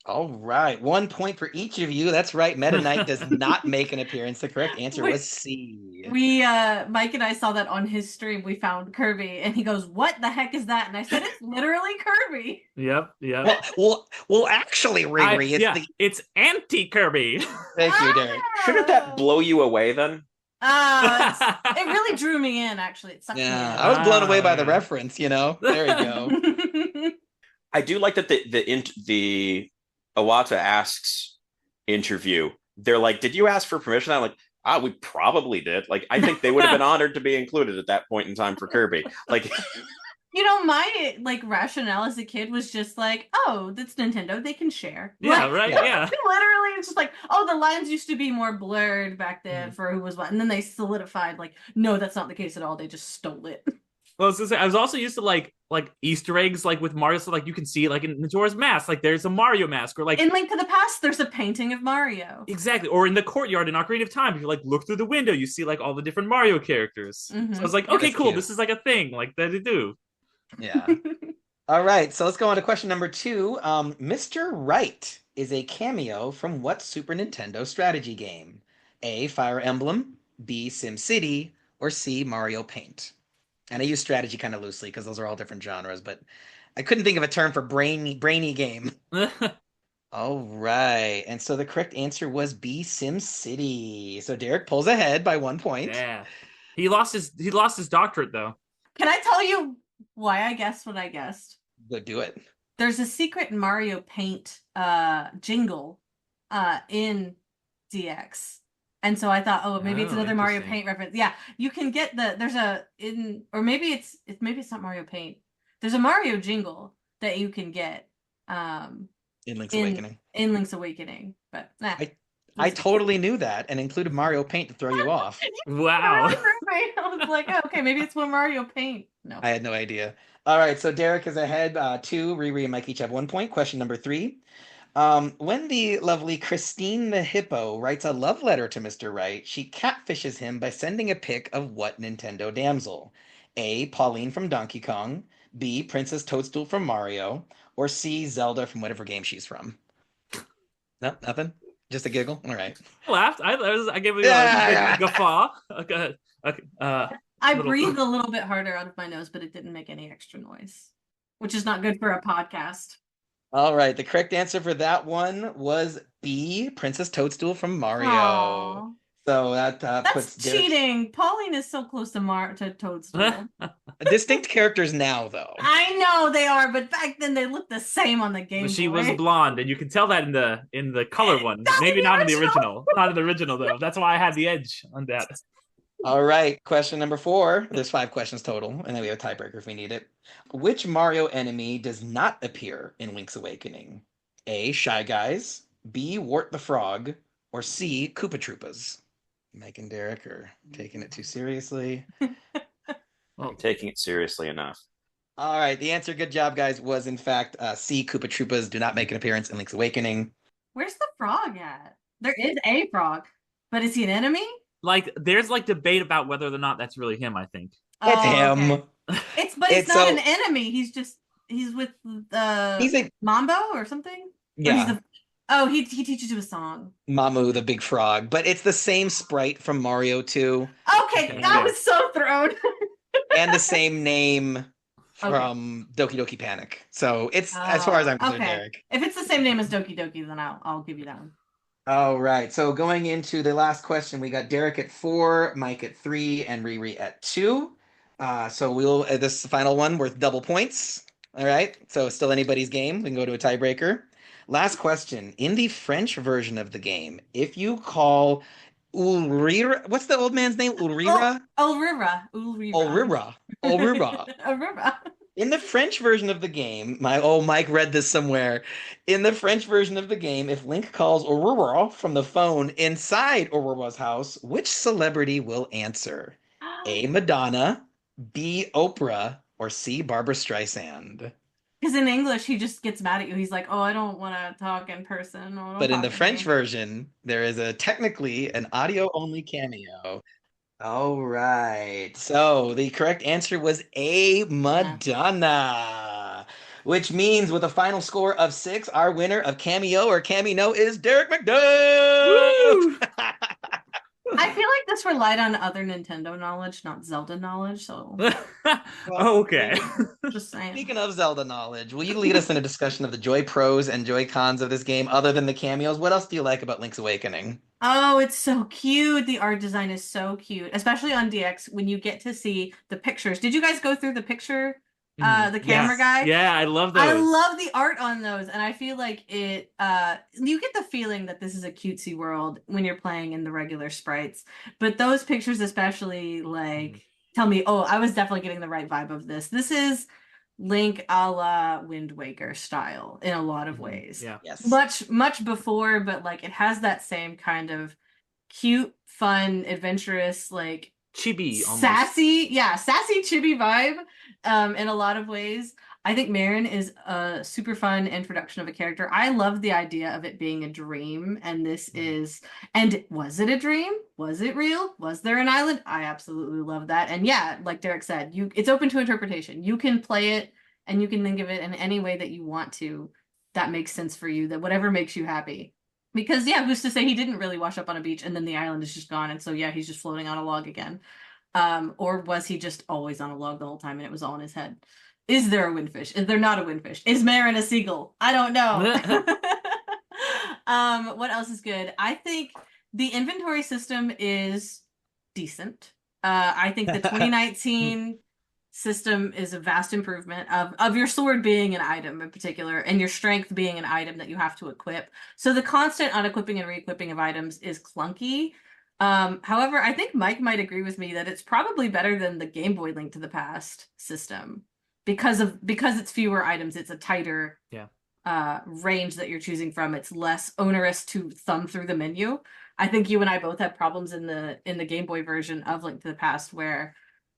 All right, 1 point for each of you. That's right. Meta Knight does not make an appearance. The correct answer was C. We, Mike and I saw that on his stream. We found Kirby, and he goes, "What the heck is that?" And I said, "It's literally Kirby." Yep. Well, actually, Riri, it's anti-Kirby. Thank you, Derek. Shouldn't that blow you away then? It really drew me in. Actually, it sucked me in. I was blown away by the reference. There we go. I do like that the Iwata asks interview. They're like, "Did you ask for permission?" I'm like, we probably did. Like, I think they would have been honored to be included at that point in time for Kirby. Like, my rationale as a kid was just like, "Oh, that's Nintendo. They can share." Yeah, right. Yeah. Literally, it's just like, "Oh, the lines used to be more blurred back then for who was what," and then they solidified, like, "No, that's not the case at all. They just stole it." Well, I was also used to like Easter eggs, like with Mario, so like you can see like in Majora's Mask, like there's a Mario mask, or like in Link to the Past, there's a painting of Mario. Exactly, or in the courtyard in Ocarina of Time, if you like look through the window, you see like all the different Mario characters. So I was like, okay, cool, this is like a thing, like that they do. Yeah. All right, so let's go on to question number 2. Mr. Right is a cameo from what Super Nintendo strategy game? A, Fire Emblem, B, SimCity, or C, Mario Paint? And I use strategy kind of loosely because those are all different genres, but I couldn't think of a term for brainy game. All right, and so the correct answer was B, SimCity. So Derek pulls ahead by 1 point. Yeah, he lost his doctorate though. Can I tell you why I guessed what I guessed? Go do it. There's a secret Mario Paint jingle in DX. And so I thought, maybe it's another Mario Paint reference. Yeah, you can get maybe it's not Mario Paint. There's a Mario jingle that you can get in Link's Awakening. In Link's Awakening, but I totally knew that and included Mario Paint to throw you off. Wow. I was like, okay, maybe it's one Mario Paint. No, I had no idea. All right, so Derek is ahead. 2, Riri and Mike each have 1 point. Question number 3. When the lovely Christine the Hippo writes a love letter to Mr. Right, she catfishes him by sending a pic of what Nintendo damsel? A, Pauline from Donkey Kong, B, Princess Toadstool from Mario, or C, Zelda from whatever game she's from? No, nothing? Just a giggle? All right. I laughed. I gave you a guffaw. Okay. I breathed a little bit harder out of my nose, but it didn't make any extra noise, which is not good for a podcast. All right, the correct answer for that one was B, Princess Toadstool from Mario. Aww. So that That's puts Derick... cheating. Pauline is so close to Toadstool. Distinct characters now, though. I know they are, but back then they looked the same on the Game Boy. She was blonde, and you can tell that in the color one. Maybe not in the original. Not in the original, though. That's why I had the edge on that. All right, question number 4. There's 5 questions total, and then we have a tiebreaker if we need it. Which Mario enemy does not appear in Link's Awakening? A. Shy Guys, B. Wart the Frog, or C. Koopa Troopas? Mike and Derick are taking it too seriously. I'm taking it seriously enough. All right, the answer, good job, guys, was in fact C. Koopa Troopas do not make an appearance in Link's Awakening. Where's the frog at? There is a frog, but is he an enemy? Like, there's like debate about whether or not that's really him, I think. It's him. Okay. He's not an enemy. He's with he's a Mambo or something. Yeah. He teaches you a song. Mamu, the big frog, but it's the same sprite from Mario 2. Okay, I was so thrown. And the same name from Doki Doki Panic. So it's as far as I'm concerned, Derick. If it's the same name as Doki Doki, then I'll give you that one. All right. So going into the last question, we got Derick at 4, Mike at 3, and Riri at 2. So we'll this final one worth double points. All right. So still anybody's game. We can go to a tiebreaker. Last question. In the French version of the game, if you call Ulrira, what's the old man's name? Ulrira? Ulrira. In the French version of the game, Mike read this somewhere. In the French version of the game, if Link calls Aurora from the phone inside Aurora's house, which celebrity will answer? A. Madonna, B. Oprah, or C. Barbara Streisand? Because in English, he just gets mad at you. He's like, "Oh, I don't want to talk in person." But in the French version, there is technically an audio-only cameo. All right. So the correct answer was A. Madonna, which means with a final score of 6, our winner of CameO or CameNo is Derick McDuff. I feel like this relied on other Nintendo knowledge, not Zelda knowledge. So, okay. Just saying. Speaking of Zelda knowledge, will you lead us in a discussion of the joy pros and joy cons of this game, other than the cameos? What else do you like about Link's Awakening? Oh, it's so cute. The art design is so cute, especially on DX when you get to see the pictures. Did you guys go through the picture? The camera guy? Yeah, I love those. I love the art on those, and I feel like it you get the feeling that this is a cutesy world when you're playing in the regular sprites. But those pictures especially tell me, oh, I was definitely getting the right vibe of this. This is Link a la Wind Waker style in a lot of ways. Yeah. Yes. Much before, but it has that same kind of cute, fun, adventurous, chibi, almost. sassy chibi vibe in a lot of ways. I think Marin is a super fun introduction of a character. I love the idea of it being a dream, and this is... And was it a dream? Was it real? Was there an island? I absolutely love that. And yeah, like Derick said, it's open to interpretation. You can play it, and you can think of it in any way that you want to. That makes sense for you, that whatever makes you happy. Because, yeah, who's to say he didn't really wash up on a beach, and then the island is just gone, and so, yeah, he's just floating on a log again. Or was he just always on a log the whole time, and it was all in his head? Is there a windfish? Is there not a windfish? Is Marin a seagull? I don't know. What else is good? I think the inventory system is decent. I think the 2019 system is a vast improvement of your sword being an item in particular, and your strength being an item that you have to equip. So the constant unequipping and re-equipping of items is clunky. However, I think Mike might agree with me that it's probably better than the Game Boy Link to the Past system. Because it's fewer items, it's a tighter range that you're choosing from. It's less onerous to thumb through the menu. I think you and I both had problems in the Game Boy version of Link to the Past where,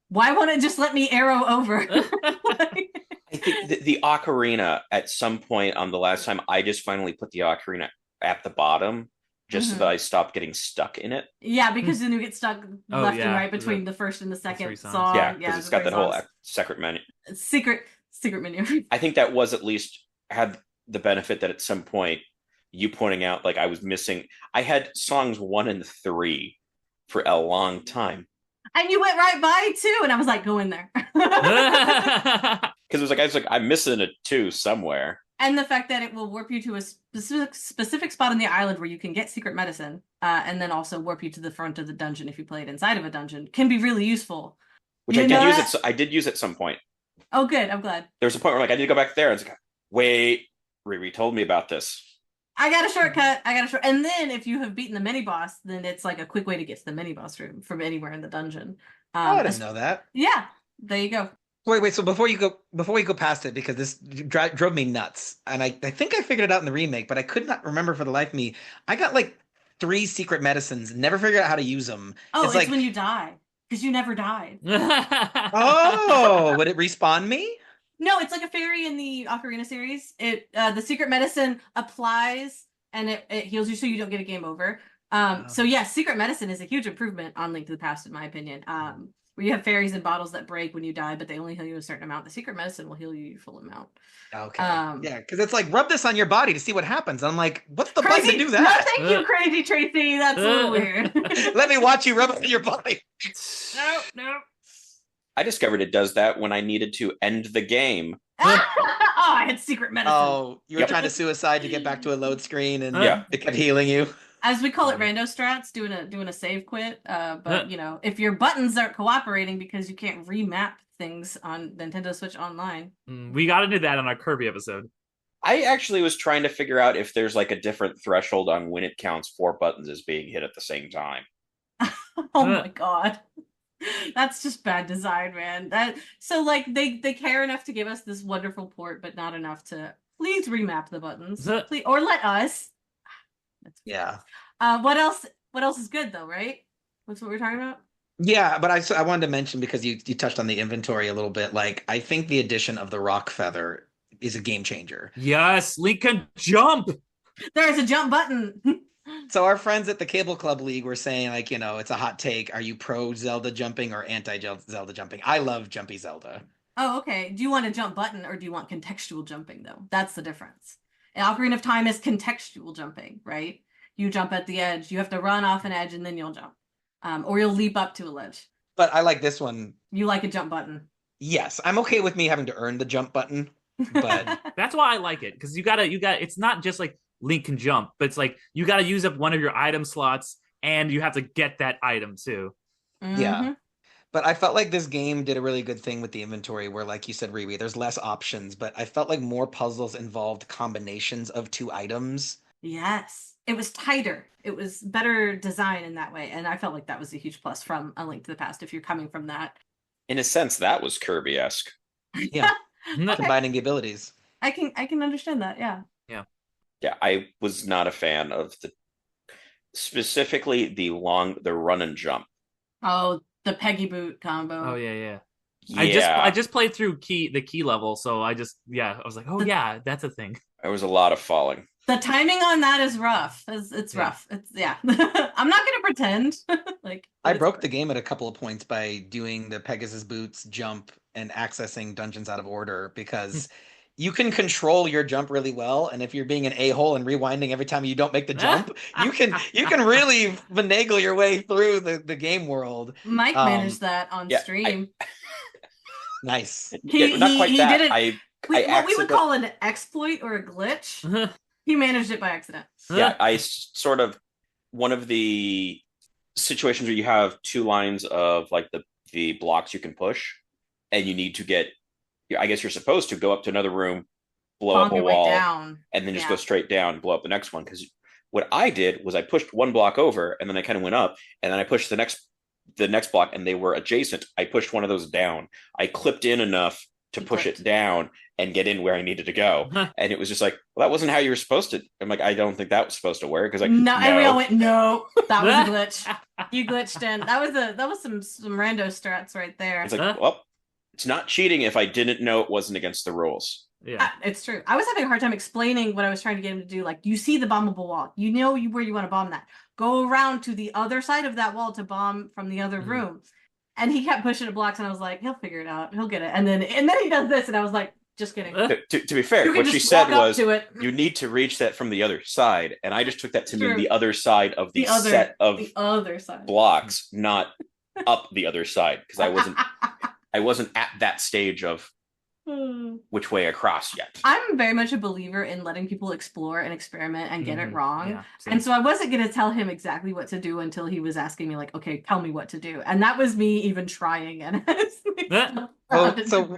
why won't it just let me arrow over? I think the ocarina at some point on the last time, I just finally put the ocarina at the bottom just so that I stopped getting stuck in it. Yeah, because then you get stuck left and right between the first and the second song. Yeah, because it's got that whole secret menu. Secret menu. I think that was at least had the benefit that at some point you pointing out I was missing. I had songs 1 and 3 for a long time. And you went right by 2, and I was like, go in there. Because it was I was I'm missing a 2 somewhere. And the fact that it will warp you to a specific spot on the island where you can get secret medicine, and then also warp you to the front of the dungeon if you play it inside of a dungeon, can be really useful. Which I did use at some point. Oh, good. I'm glad. There was a point where like I need to go back there, and it's like, wait, Riri told me about this. I got a shortcut. And then if you have beaten the mini boss, then it's like a quick way to get to the mini boss room from anywhere in the dungeon. I didn't know that. Yeah, there you go. Wait. So before we go past it, because this drove me nuts, and I think I figured it out in the remake, but I could not remember for the life of me. I got like 3 secret medicines, never figured out how to use them. Oh, it's like when you die, because you never died. Oh, would it respawn me? No, it's like a fairy in the Ocarina series. It the secret medicine applies and it heals you so you don't get a game over. So yeah, secret medicine is a huge improvement on Link to the Past, in my opinion. Where you have fairies in bottles that break when you die, but they only heal you a certain amount. The secret medicine will heal you your full amount. Okay. Yeah, because it's like rub this on your body to see what happens. I'm like, what's the crazy, button to do that? No, thank you, crazy Tracy. That's a little weird. Let me watch you rub it on your body. No. I discovered it does that when I needed to end the game. Oh, I had secret medicine. Oh, you were trying to suicide to get back to a load screen, and it kept healing you. As we call it, rando strats, doing a save quit. But you know, if your buttons aren't cooperating because you can't remap things on Nintendo Switch Online, we got into that on our Kirby episode. I actually was trying to figure out if there's like a different threshold on when it counts 4 buttons as being hit at the same time. Oh my god. That's just bad design, man. So like they care enough to give us this wonderful port, but not enough to please remap the buttons. Please, or let us. Yeah. What else is good though, right? What's what we're talking about? Yeah, but I wanted to mention, because you touched on the inventory a little bit, like I think the addition of the rock feather is a game changer. Yes, Link can jump. There's a jump button. So our friends at the Cable Club League were saying, like, you know, it's a hot take. Are you pro Zelda jumping or anti Zelda jumping? I love jumpy Zelda. Oh, okay. Do you want a jump button or do you want contextual jumping though? That's the difference. And Ocarina of Time is contextual jumping, right? You jump at the edge. You have to run off an edge and then you'll jump. Or you'll leap up to a ledge. But I like this one. You like a jump button. Yes, I'm okay with me having to earn the jump button, but that's why I like it, because you got it's not just like Link can jump, but it's like you got to use up one of your item slots and you have to get that item too. Mm-hmm. Yeah. But I felt like this game did a really good thing with the inventory where, like you said, Riri, there's less options, but I felt like more puzzles involved combinations of 2 items. Yes. It was tighter. It was better design in that way. And I felt like that was a huge plus from A Link to the Past if you're coming from that. In a sense, that was Kirby-esque. Yeah. Okay. Combining the abilities. I can understand that, yeah. Yeah, I was not a fan of specifically the run and jump. Oh, the Peggy boot combo. Oh yeah. Yeah. I just played through the key level, so I was like, oh yeah, that's a thing. There was a lot of falling. The timing on that is rough. It's rough. It's I'm not gonna pretend. I broke the game at a couple of points by doing the Pegasus boots jump and accessing dungeons out of order, because you can control your jump really well, and if you're being an a-hole and rewinding every time you don't make the jump, you can really finagle your way through the game world. Mike managed that on stream. Nice. Not quite that. Did it. What we would call an exploit or a glitch. He managed it by accident. Yeah, I sort of, one of the situations where you have 2 lines of like the blocks you can push, and you need to get, I guess you're supposed to go up to another room, blow up a wall, and then just go straight down and blow up the next one. Because what I did was I pushed 1 block over, and then I kind of went up, and then I pushed the next block, and they were adjacent. I pushed one of those down. I clipped in enough to push it down and get in where I needed to go. And it was just like, well, that wasn't how you were supposed to. I'm like, I don't think that was supposed to work. Because no, and we all went, no, that was a glitch. You glitched in. That was some rando strats right there. It's like, well, it's not cheating if I didn't know it wasn't against the rules. Yeah, it's true. I was having a hard time explaining what I was trying to get him to do. Like, you see the bombable wall. You know where you want to bomb that. Go around to the other side of that wall to bomb from the other room. And he kept pushing it blocks, and I was like, he'll figure it out. He'll get it. And then he does this, and I was like, just kidding. To be fair, what she said was, you need to reach that from the other side. And I just took that to mean the other side of the set of the other side blocks, not up the other side. Because I wasn't at that stage of which way across yet. I'm very much a believer in letting people explore and experiment and get it wrong. Yeah, and so I wasn't going to tell him exactly what to do until he was asking me like, okay, tell me what to do. And that was me even trying and so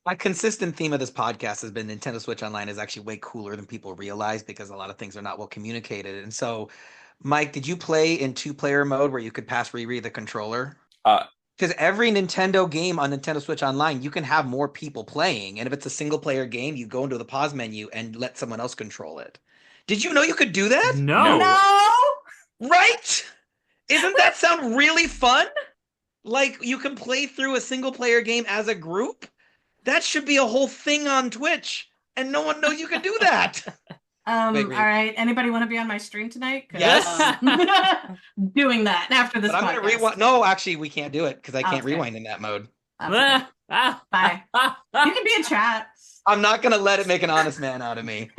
my consistent theme of this podcast has been Nintendo Switch Online is actually way cooler than people realize because a lot of things are not well communicated. And so, Mike, did you play in 2-player mode where you could pass RiRi the controller? Because every Nintendo game on Nintendo Switch Online, you can have more people playing. And if it's a single-player game, you go into the pause menu and let someone else control it. Did you know you could do that? No. Right? Isn't that sound really fun? Like, you can play through a single-player game as a group? That should be a whole thing on Twitch. And no one knows you can do that. All right. Anybody want to be on my stream tonight? Yes. Doing that after this. But I'm podcast. gonna rewind. No, actually, we can't do it because I can't rewind in that mode. Okay. Bye. You can be in chat. I'm not gonna let it make an honest man out of me.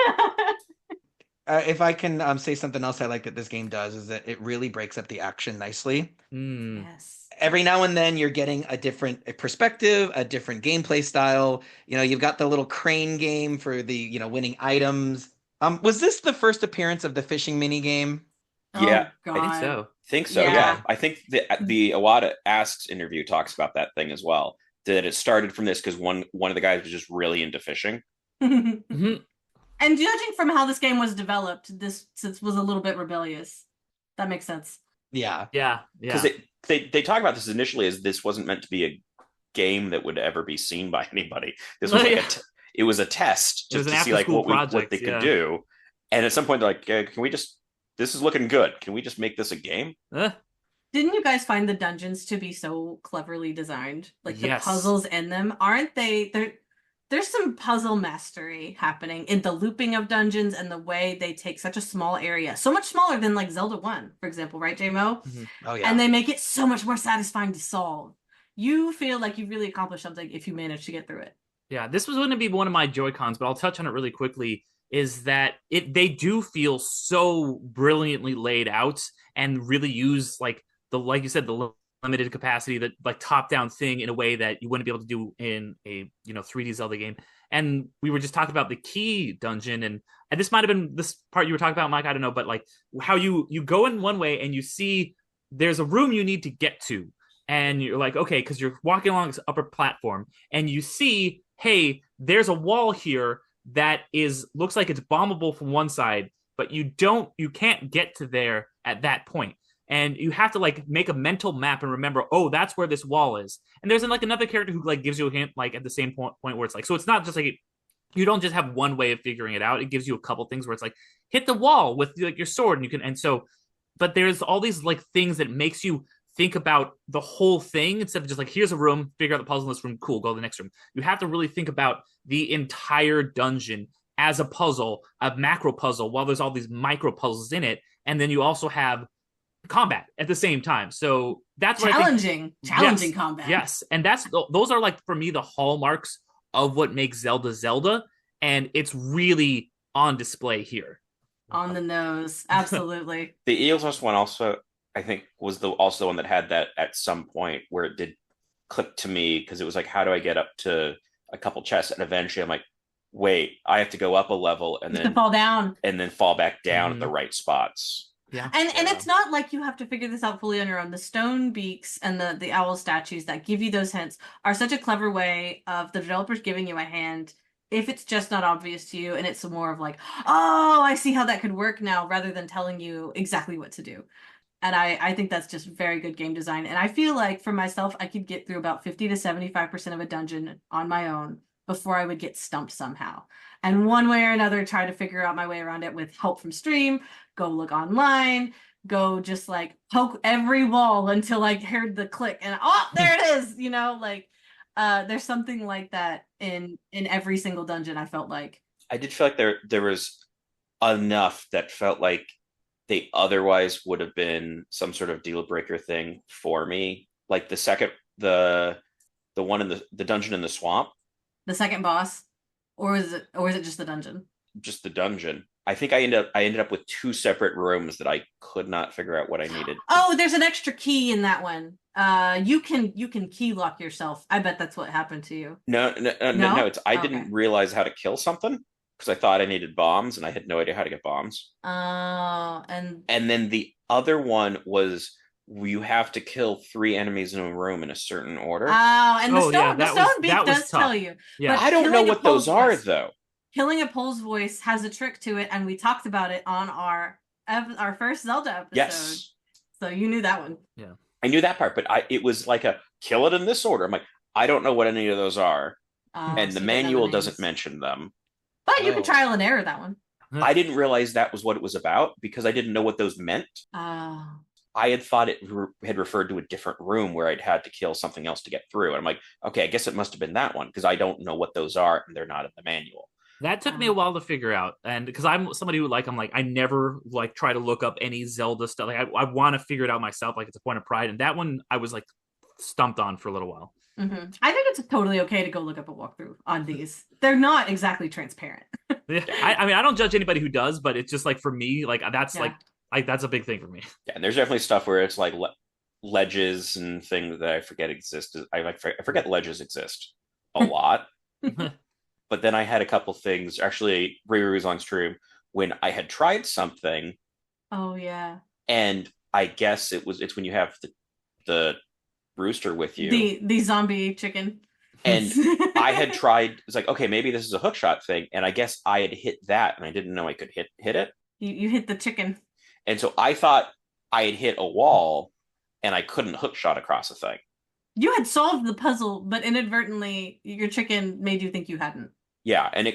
If I can say something else I like that this game does is that it really breaks up the action nicely. Yes. Every now and then you're getting a different perspective, a different gameplay style. You know, you've got the little crane game for the winning items. Was this the first appearance of the fishing mini game? Yeah, God. I think so. Yeah. I think the Iwata Asks interview talks about that thing as well. That it started from this because one of the guys was just really into fishing. And judging from how this game was developed, this was a little bit rebellious. That makes sense. Yeah. Because they talk about this initially as this wasn't meant to be a game that would ever be seen by anybody. This was it was a test just to see like what they could do. And at some point they're like, can we just? This is looking good. Can we just make this a game? Didn't you guys find the dungeons to be so cleverly designed? Like the puzzles in them, aren't they? There's some puzzle mastery happening in the looping of dungeons and the way they take such a small area, so much smaller than like Zelda 1, for example, right, Jaymo? Oh yeah. And they make it so much more satisfying to solve. You feel like you've really accomplished something if you manage to get through it. Yeah, this was going to be one of my Joy-Cons, but I'll touch on it really quickly, is that they do feel so brilliantly laid out and really use, like you said, the limited capacity, that like top-down thing in a way that you wouldn't be able to do in a 3D Zelda game. And we were just talking about the key dungeon, and this might have been this part you were talking about, Mike, I don't know, but like how you go in one way and you see there's a room you need to get to, and you're like, okay, because you're walking along this upper platform, and you see, hey, there's a wall here that looks like it's bombable from one side, but you can't get to there at that point. And you have to like make a mental map and remember, oh, that's where this wall is. And there's like another character who like gives you a hint like at the same point where it's like, so it's not just like you don't just have one way of figuring it out. It gives you a couple things where it's like hit the wall with like your sword, and you can. And so, but there's all these like things that makes you think about the whole thing instead of just like, here's a room, figure out the puzzle in this room, cool, go to the next room. You have to really think about the entire dungeon as a puzzle, a macro puzzle, while there's all these micro puzzles in it. And then you also have combat at the same time. So that's challenging combat. Yes. And those are like, for me, the hallmarks of what makes Zelda Zelda. And it's really on display here. On the nose. Absolutely. The Eels one also, I think, was also the one that had that at some point where it did click to me, because it was like, how do I get up to a couple chests? And eventually I'm like, wait, I have to go up a level and then fall down and then fall back down at the right spots. Yeah. And it's not like you have to figure this out fully on your own. The stone beaks and the owl statues that give you those hints are such a clever way of the developers giving you a hand if it's just not obvious to you, and it's more of like, oh, I see how that could work now, rather than telling you exactly what to do. And I think that's just very good game design. And I feel like for myself, I could get through about 50 to 75% of a dungeon on my own before I would get stumped somehow. And one way or another, try to figure out my way around it with help from stream, go look online, go just like poke every wall until I heard the click and there it is, there's something like that in every single dungeon. I felt like I did feel like there was enough that felt like they otherwise would have been some sort of deal breaker thing for me. Like the one in the dungeon in the swamp. The second boss, or is it just the dungeon? Just the dungeon. I think I ended up with 2 separate rooms that I could not figure out what I needed. Oh, there's an extra key in that one. You can key lock yourself. I bet that's what happened to you. No. It's I Okay. didn't realize how to kill something because I thought I needed bombs and I had no idea how to get bombs. Oh, And then the other one was you have to kill 3 enemies in a room in a certain order. Oh, and the stone beak that was does tough. tell you. Yeah. But I don't know what those are though. Killing a Pole's voice has a trick to it, and we talked about it on our first Zelda episode. Yes. So you knew that one. Yeah. I knew that part, but it was like a kill it in this order. I'm like, I don't know what any of those are. And the manual doesn't mention them. But you can trial and error that one. I didn't realize that was what it was about because I didn't know what those meant. Oh. I had thought it had referred to a different room where I'd had to kill something else to get through. And I'm like, okay, I guess it must have been that one because I don't know what those are and they're not in the manual. That took me a while to figure out, and because I'm somebody who I never try to look up any Zelda stuff. Like I want to figure it out myself. Like it's a point of pride, and that one I was stumped on for a little while. Mm-hmm. I think it's totally okay to go look up a walkthrough on these. They're not exactly transparent. Yeah, I mean I don't judge anybody who does, but it's just for me that's that's a big thing for me. Yeah, and there's definitely stuff where it's like ledges and things that I forget exist. I forget ledges exist a lot. But then I had a couple things, actually, RiRiYells on stream, when I had tried something. Oh, yeah. And I guess it's when you have the rooster with you. The zombie chicken. And I had tried, it's like, okay, maybe this is a hookshot thing. And I guess I had hit that, and I didn't know I could hit it. You hit the chicken. And so I thought I had hit a wall, and I couldn't hookshot across a thing. You had solved the puzzle, but inadvertently, your chicken made you think you hadn't. Yeah, and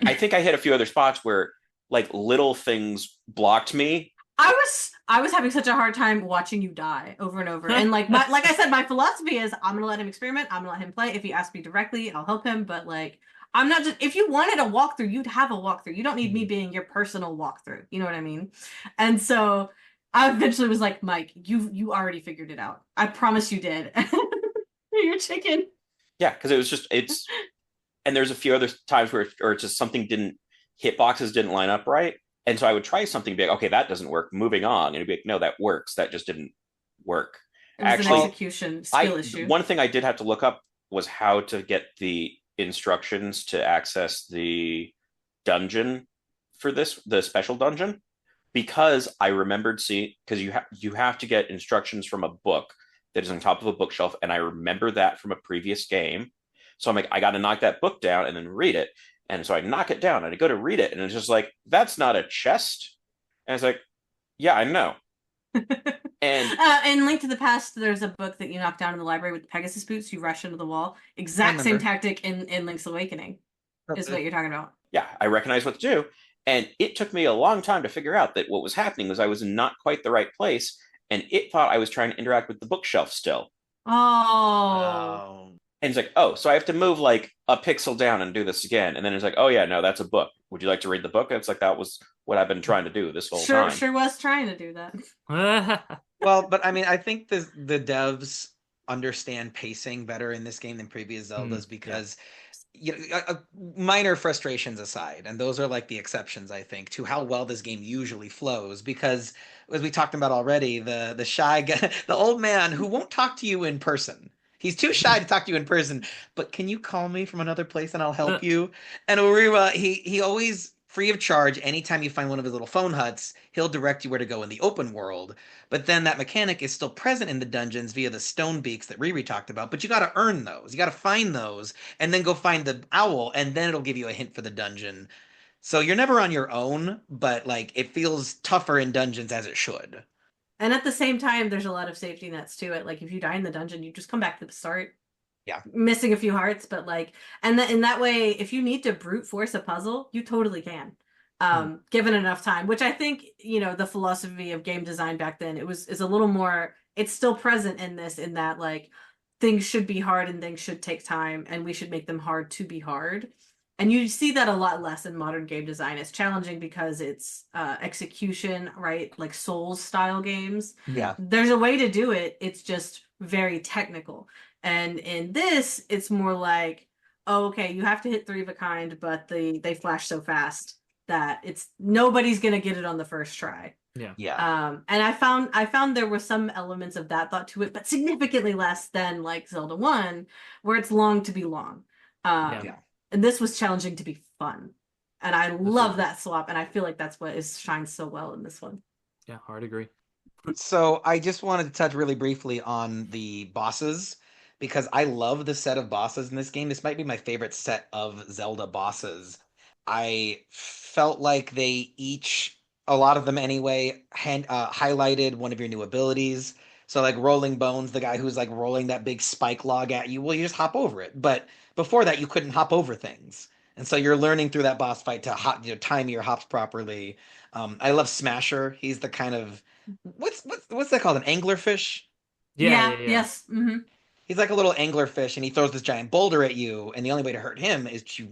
I think I hit a few other spots where little things blocked me. I was having such a hard time watching you die over and over. And like I said, my philosophy is I'm gonna let him experiment, I'm gonna let him play. If he asks me directly, I'll help him. But I'm not just if you wanted a walkthrough, you'd have a walkthrough. You don't need me being your personal walkthrough. You know what I mean? And so I eventually was like, Mike, you already figured it out. I promise you did. Your chicken. Yeah, because it's and there's a few other times where it's just something hitboxes didn't line up right. And so I would try something, be like, okay, that doesn't work. Moving on. And it'd be like, no, that works. That just didn't work. It was an execution skill issue. One thing I did have to look up was how to get the instructions to access the dungeon for the special dungeon. Because I remembered because you have to get instructions from a book that is on top of a bookshelf. And I remember that from a previous game. So I'm like, I got to knock that book down and then read it. And so I knock it down and I go to read it. And it's just like, that's not a chest. And it's like, yeah, I know. And in Link to the Past, there's a book that you knock down in the library with the Pegasus boots. You rush into the wall. Exact same tactic in Link's Awakening is what you're talking about. Yeah, I recognize what to do. And it took me a long time to figure out that what was happening was I was in not quite the right place. And it thought I was trying to interact with the bookshelf still. Oh. And it's like, oh, so I have to move a pixel down and do this again. And then it's like, oh yeah, no, that's a book. Would you like to read the book? And it's like, that was what I've been trying to do this whole time. Sure was trying to do that. Well, but I mean, I think the devs understand pacing better in this game than previous Zeldas because minor frustrations aside, and those are the exceptions, I think, to how well this game usually flows, because as we talked about already, the shy guy, the old man who won't talk to you in person. He's too shy to talk to you in person, but can you call me from another place and I'll help you? And Oriwa, he always, free of charge, anytime you find one of his little phone huts, he'll direct you where to go in the open world. But then that mechanic is still present in the dungeons via the stone beaks that RiRi talked about, but you got to earn those. You got to find those and then go find the owl, and then it'll give you a hint for the dungeon. So you're never on your own, but it feels tougher in dungeons as it should. And at the same time, there's a lot of safety nets to it. If you die in the dungeon, you just come back to the start. Yeah. Missing a few hearts, but in that way, if you need to brute force a puzzle, you totally can. Given enough time, which I think, the philosophy of game design back then, is a little more, it's still present in this, in that things should be hard and things should take time and we should make them hard to be hard. And you see that a lot less in modern game design. It's challenging because it's execution, right? Souls style games. Yeah. There's a way to do it. It's just very technical. And in this, it's more oh, okay, you have to hit 3 of a kind, but they flash so fast. that nobody's gonna get it on the first try. Yeah. And I found there were some elements of that thought to it, but significantly less than like Zelda 1, where it's long to be long. Yeah. And this was challenging to be fun. And I love Absolutely. that swap, and I feel like that's what shines so well in this one. Yeah, hard agree. So I just wanted to touch really briefly on the bosses because I love the set of bosses in this game. This might be my favorite set of Zelda bosses. I felt like they each, a lot of them anyway, highlighted one of your new abilities. So like Rolling Bones, the guy who's like rolling that big spike log at you, well, you just hop over it. But before that, you couldn't hop over things. And so you're learning through that boss fight to time your hops properly. I love Smasher. He's the kind of what's that called? An anglerfish? Yeah. Yes. Mm-hmm. He's like a little anglerfish, and he throws this giant boulder at you. And the only way to hurt him is to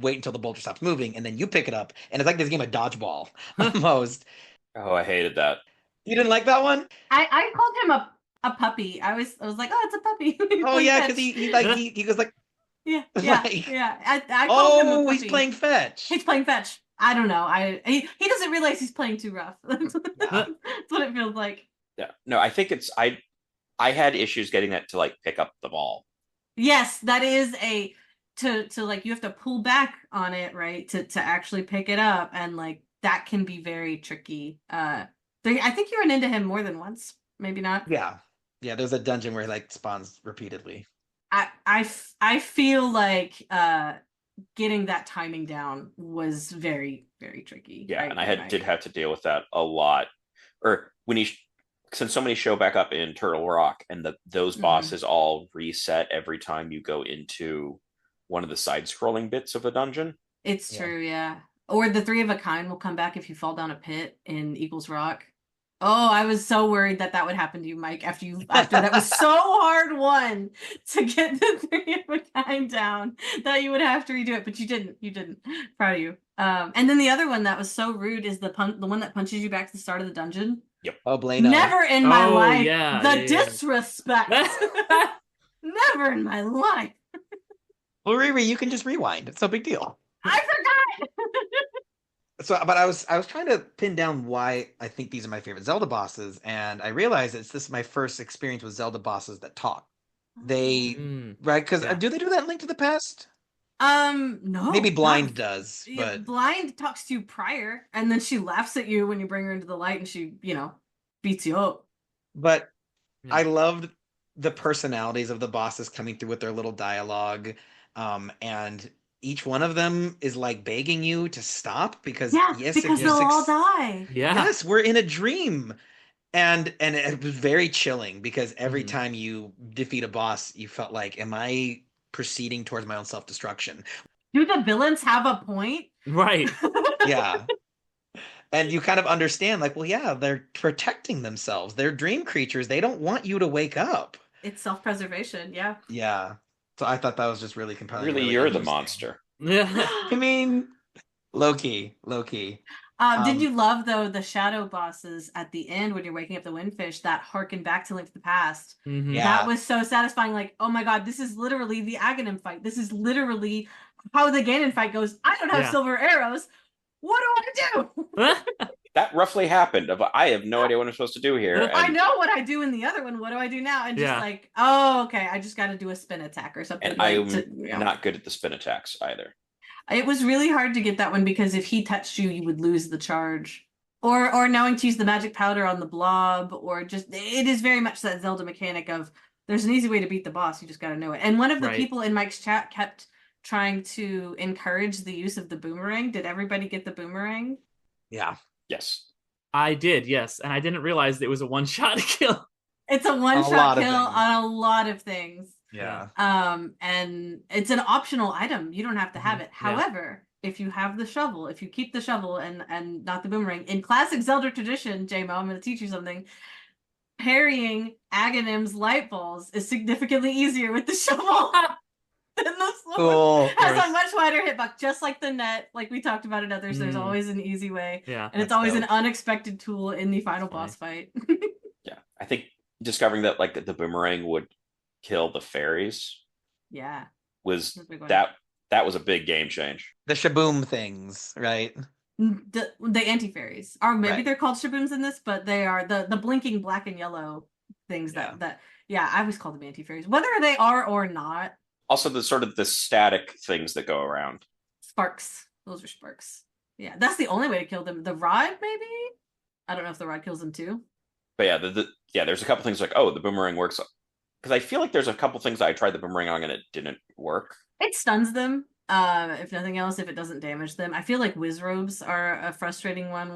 wait until the boulder stops moving, and then you pick it up. And it's like this game of dodgeball almost. Oh, I hated that. You didn't like that one? I called him a puppy. I was like, oh, it's a puppy. Oh yeah, because he goes like yeah. like, yeah. I called him a puppy. he's playing fetch. He's playing fetch. I don't know. He doesn't realize he's playing too rough. That's what it feels like. Yeah. No, I think I had issues getting that to like pick up the ball. Yes, that is to like you have to pull back on it, right? To actually pick it up, and like that can be very tricky. I think you run into him more than once, maybe not. Yeah. There's a dungeon where he like spawns repeatedly. I feel like getting that timing down was very, very tricky. Yeah, and I did have to deal with that a lot. Or when since so many show back up in Turtle Rock, and those bosses all reset every time you go into one of the side-scrolling bits of a dungeon. It's true, yeah. Or the 3 of a kind will come back if you fall down a pit in Eagles Rock. Oh, I was so worried that would happen to you, Mike, after that was so hard won to get the 3 of a kind down that you would have to redo it, but you didn't. Proud of you. And then the other one that was so rude is the one that punches you back to the start of the dungeon. Yep. Oh, Blano. Never in my life. Yeah, disrespect. Never in my life. Well, Riri, you can just rewind. It's no big deal. I forgot. So, but I was trying to pin down why I think these are my favorite Zelda bosses, and I realized this is my first experience with Zelda bosses that talk. Right? Because do they do that in Link to the Past? No. Maybe Blind does, but Blind talks to you prior, and then she laughs at you when you bring her into the light, and she, beats you up. But I loved the personalities of the bosses coming through with their little dialogue, and each one of them is like begging you to stop because because they'll all die. Yes, we're in a dream. And it was very chilling because every time you defeat a boss, you felt like, am I proceeding towards my own self-destruction? Do the villains have a point? Right. Yeah. And you kind of understand, like, well, yeah, they're protecting themselves. They're dream creatures. They don't want you to wake up. It's self-preservation, yeah. Yeah. So I thought that was just really compelling. Really, you're the monster. Yeah. I mean, low-key. Did you love, though, the shadow bosses at the end when you're waking up the Windfish that harken back to Link to the Past? Mm-hmm. Yeah. That was so satisfying. Like, oh my god, this is literally the Aghanim fight. This is literally how the Ganon fight goes. I don't have silver arrows. What do I do? That roughly happened. I have no idea what I'm supposed to do here. And I know what I do in the other one. What do I do now? And just like, oh, okay, I just got to do a spin attack or something. And I'm not good at the spin attacks either. It was really hard to get that one because if he touched you, you would lose the charge. Or knowing to use the magic powder on the blob, or just, it is very much that Zelda mechanic of there's an easy way to beat the boss, you just got to know it. And one of the people in Mike's chat kept trying to encourage the use of the boomerang. Did everybody get the boomerang? Yeah. Yes. I did, yes. And I didn't realize it was a one-shot kill. It's a one-shot kill on a lot of things. Yeah. And it's an optional item. You don't have to have it. However, if you have the shovel, if you keep the shovel and not the boomerang, in classic Zelda tradition, Jaymo, I'm going to teach you something. Parrying Aghanim's light balls is significantly easier with the shovel than the sword. Cool. Has a much wider hitbox, just like the net, like we talked about in others. There's always an easy way. Yeah. And it's always an unexpected tool in the final boss fight. Yeah. I think discovering that like the boomerang would kill the fairies was that was a big game change. The shaboom things, right? The anti-fairies. Or maybe Right. they're called shaboons in this, but they are the blinking black and yellow things that I always call them anti-fairies. Whether they are or not. Also, the sort of the static things that go around. Sparks. Those are sparks. Yeah, that's the only way to kill them. The rod, maybe? I don't know if the rod kills them too. But yeah, there's a couple things like, oh, the boomerang works. Because I feel like there's a couple things I tried the boomerang on and it didn't work. It stuns them. If nothing else, if it doesn't damage them. I feel like whiz robes are a frustrating one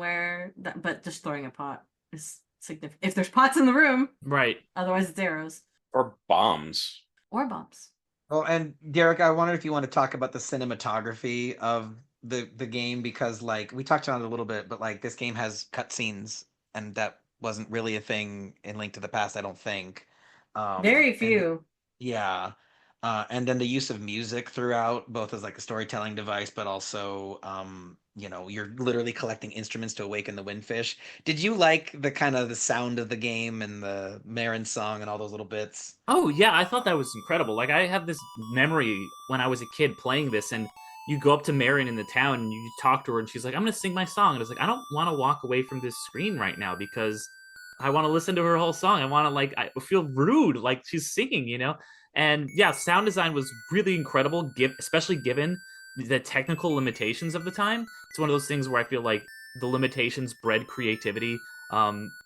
but just throwing a pot is significant. If there's pots in the room. Right. Otherwise it's arrows. Or bombs. Or bombs. Oh, and Derick, I wondered if you want to talk about the cinematography of the game, because like we talked on it a little bit, but like this game has cutscenes, and that wasn't really a thing in Link to the Past, I don't think. Very few. Yeah. And then the use of music throughout, both as like a storytelling device, but also, you're literally collecting instruments to awaken the windfish. Did you like the kind of the sound of the game and the Marin song and all those little bits? Oh yeah, I thought that was incredible. Like I have this memory when I was a kid playing this, and you go up to Marin in the town and you talk to her, and she's like, "I'm gonna sing my song," and it's like, I don't want to walk away from this screen right now because I want to listen to her whole song. I want to I feel rude like she's singing, And yeah, sound design was really incredible, especially given the technical limitations of the time. It's one of those things where I feel like the limitations bred creativity.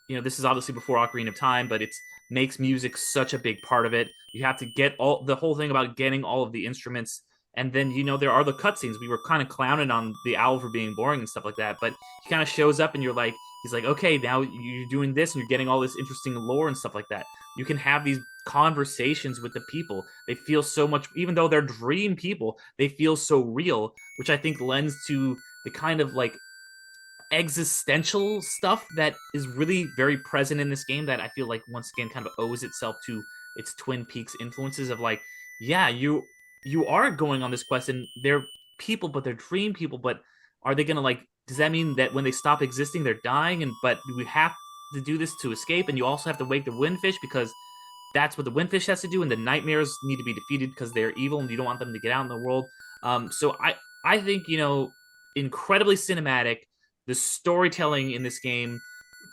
This is obviously before Ocarina of Time, but it's makes music such a big part of it. You have to get the whole thing about getting all of the instruments, and then there are the cutscenes. We were kind of clowning on the owl for being boring and stuff like that, but he kind of shows up and he's like, okay, now you're doing this and you're getting all this interesting lore and stuff like that. You can have these conversations with the people. They feel so much, even though they're dream people, they feel so real, which I think lends to the kind of existential stuff that is really very present in this game that I feel like once again kind of owes itself to its Twin Peaks influences of you are going on this quest and they're people, but they're dream people, but are they gonna does that mean that when they stop existing they're dying, but we have to do this to escape, and you also have to wake the windfish because that's what the windfish has to do, and the nightmares need to be defeated because they're evil and you don't want them to get out in the world. So I think incredibly cinematic. The storytelling in this game,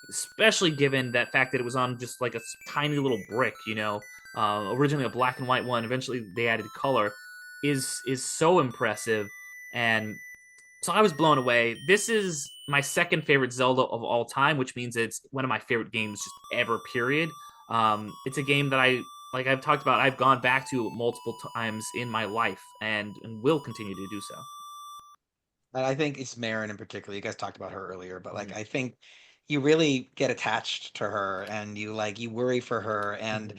especially given that fact that it was on just like a tiny little brick, originally a black and white one, eventually they added color, is so impressive. And so I was blown away. This is my second favorite Zelda of all time, which means it's one of my favorite games just ever, period. It's a game that like I've talked about, I've gone back to multiple times in my life and will continue to do so. And I think it's Marin in particular. You guys talked about her earlier, but I think you really get attached to her, and you worry for her, and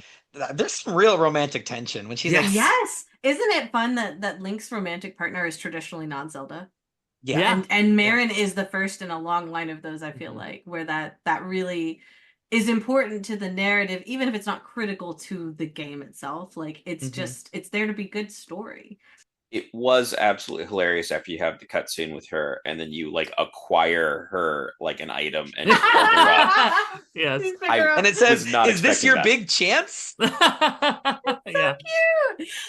there's some real romantic tension when she's yes. Isn't it fun that Link's romantic partner is traditionally non-Zelda? Yeah. And Marin is the first in a long line of those, I feel like, where that really is important to the narrative, even if it's not critical to the game itself. It's just, it's there to be good story. It was absolutely hilarious after you have the cutscene with her, and then you acquire her an item and you hold her up. Yes. And it says, "Is this your big chance?" So cute.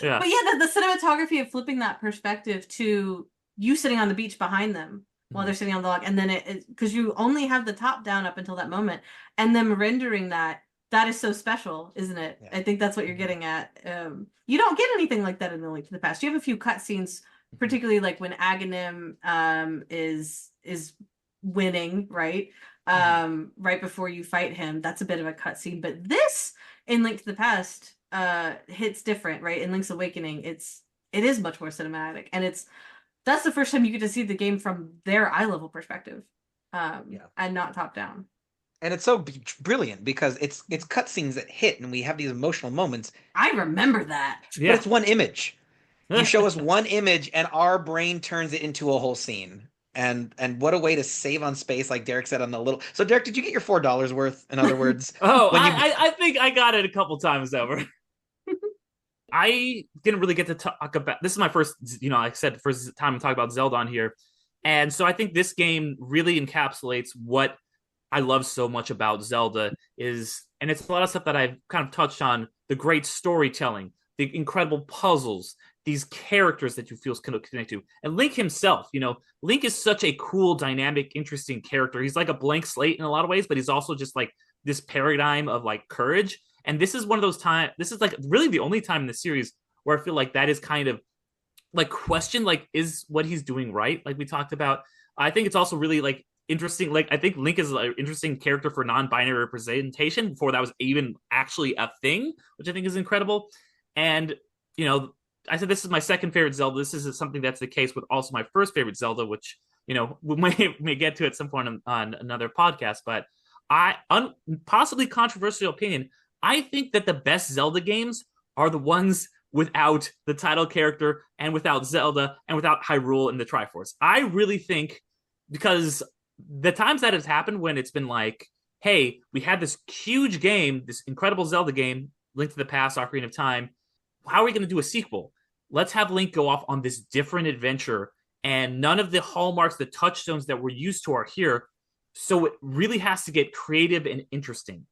Yeah. But yeah, the cinematography of flipping that perspective to you sitting on the beach behind them while they're sitting on the log, and then because you only have the top down up until that moment, and them rendering that is so special, isn't it? Yeah. I think that's what you're getting at. You don't get anything like that in the Link to the Past. You have a few cutscenes, particularly when Aghanim is winning, right? Right before you fight him. That's a bit of a cutscene. But this in Link to the Past hits different, right? In Link's Awakening, it is much more cinematic, and that's the first time you get to see the game from their eye level perspective, and not top down. And it's so brilliant because it's cutscenes that hit, and we have these emotional moments. I remember that. Yeah. But it's one image. You show us one image, and our brain turns it into a whole scene. And what a way to save on space, like Derick said on the little. So Derick, did you get your $4 worth? In other words, I think I got it a couple times over. I didn't really get to talk about. This is my first, like I said, first time to talk about Zelda on here, and so I think this game really encapsulates what I love so much about Zelda and it's a lot of stuff that I've kind of touched on: the great storytelling, the incredible puzzles, these characters that you feel connect to. And Link himself, Link is such a cool, dynamic, interesting character. He's like a blank slate in a lot of ways, but he's also just like this paradigm of like courage. And this is one of those times, this is like really the only time in the series where I feel like that is kind of like questioned, like, is what he's doing right? Like we talked about. I think it's also really like interesting. Like I think Link is an interesting character for non-binary representation before that was even actually a thing, which I think is incredible. And, I said this is my second favorite Zelda. This is something that's the case with also my first favorite Zelda, which we may get to at some point on another podcast. But possibly controversial opinion, I think that the best Zelda games are the ones without the title character and without Zelda and without Hyrule and the Triforce. I really think, because the times that has happened when it's been like, hey, we had this huge game, this incredible Zelda game, Link to the Past, Ocarina of Time. How are we going to do a sequel? Let's have Link go off on this different adventure, and none of the hallmarks, the touchstones that we're used to are here. So it really has to get creative and interesting.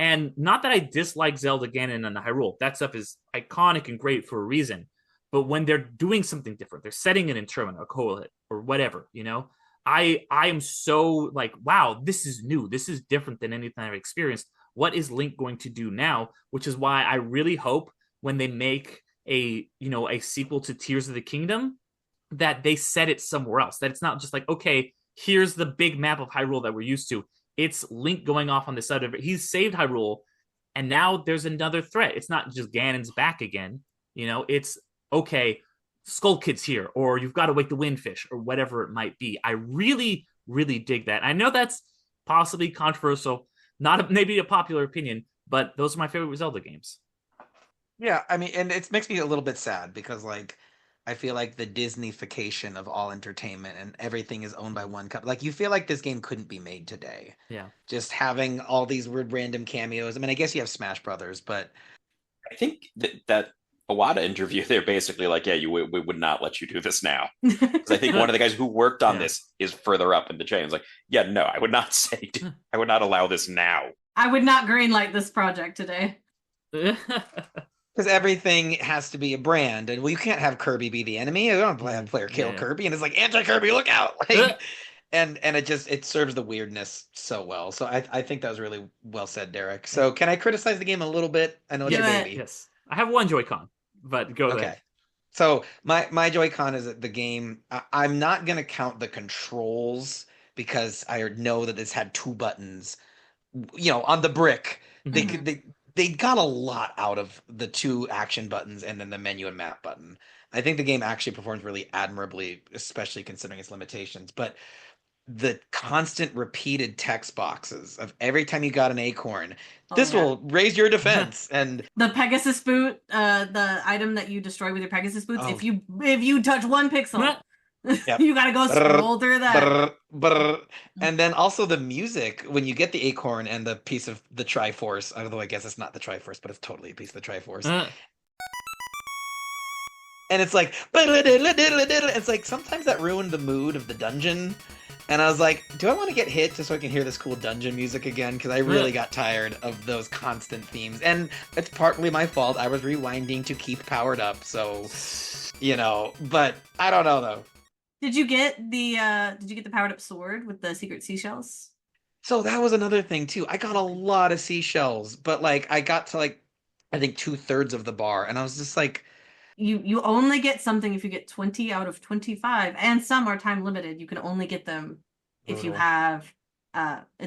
And not that I dislike Zelda Ganon and Hyrule. That stuff is iconic and great for a reason. But when they're doing something different, they're setting it in Termina or Koholint or whatever, I am so like, wow, this is new. This is different than anything I've experienced. What is Link going to do now? Which is why I really hope when they make a sequel to Tears of the Kingdom, that they set it somewhere else. That it's not just like, okay, here's the big map of Hyrule that we're used to. It's Link going off on the side of it. He's saved Hyrule, and now there's another threat. It's not just Ganon's back again. It's, okay, Skull Kid's here, or you've got to wake the Windfish, or whatever it might be. I really, really dig that. I know that's possibly controversial, maybe a popular opinion, but those are my favorite Zelda games. Yeah, I mean, and it makes me a little bit sad because, like, I feel like the Disneyfication of all entertainment and everything is owned by one company. Like, you feel like this game couldn't be made today. Yeah. Just having all these weird random cameos. I mean, I guess you have Smash Brothers, but I think that Iwata interview, they're basically like, yeah, we would not let you do this now. Because I think one of the guys who worked on this is further up in the chain. It's like, yeah, no, I would not I would not allow this now. I would not greenlight this project today. Because everything has to be a brand, and you can't have Kirby be the enemy. You don't have a player kill Kirby, and it's like anti-Kirby, look out! And it serves the weirdness so well. So I think that was really well said, Derick. So can I criticize the game a little bit? I know it's your baby. Yes, I have one Joy-Con, but go ahead. So my Joy-Con is the game. I'm not gonna count the controls because I know that this had 2 buttons. On the brick, they got a lot out of the 2 action buttons and then the menu and map button. I think the game actually performs really admirably, especially considering its limitations. But the constant repeated text boxes of every time you got an acorn, this will raise your defense. And the Pegasus boot, the item that you destroy with your Pegasus boots, if you touch 1 pixel, you gotta go scroll through that. And then also the music when you get the acorn and the piece of the Triforce, although I guess it's not the Triforce, but it's totally a piece of the Triforce. And it's like, it's like sometimes that ruined the mood of the dungeon. And I was like, do I want to get hit just so I can hear this cool dungeon music again? Because I really got tired of those constant themes. And it's partly my fault. I was rewinding to keep powered up. So, but I don't know though. Did you get the powered up sword with the secret seashells? So that was another thing too. I got a lot of seashells, but like I got to like I think 2/3 of the bar, and I was just like, you only get something if you get 20 out of 25, and some are time limited. You can only get them if you have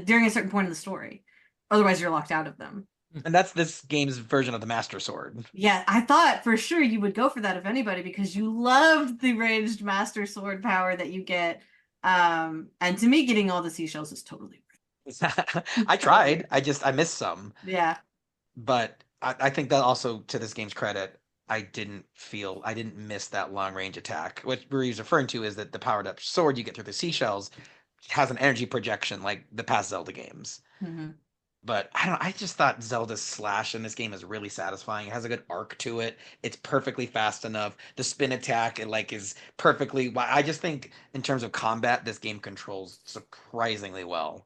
during a certain point in the story. Otherwise, you're locked out of them. And that's this game's version of the Master Sword. Yeah, I thought for sure you would go for that if anybody, because you loved the ranged Master Sword power that you get. And to me, getting all the seashells is totally I tried. I missed some. Yeah. But I think that also, to this game's credit, I didn't miss that long range attack. What Ruri's referring to is that the powered up sword you get through the seashells has an energy projection like the past Zelda games. Mm-hmm. But I just thought Zelda's slash in this game is really satisfying. It has a good arc to it. It's perfectly fast enough. The spin attack, is perfectly. I just think in terms of combat, this game controls surprisingly well.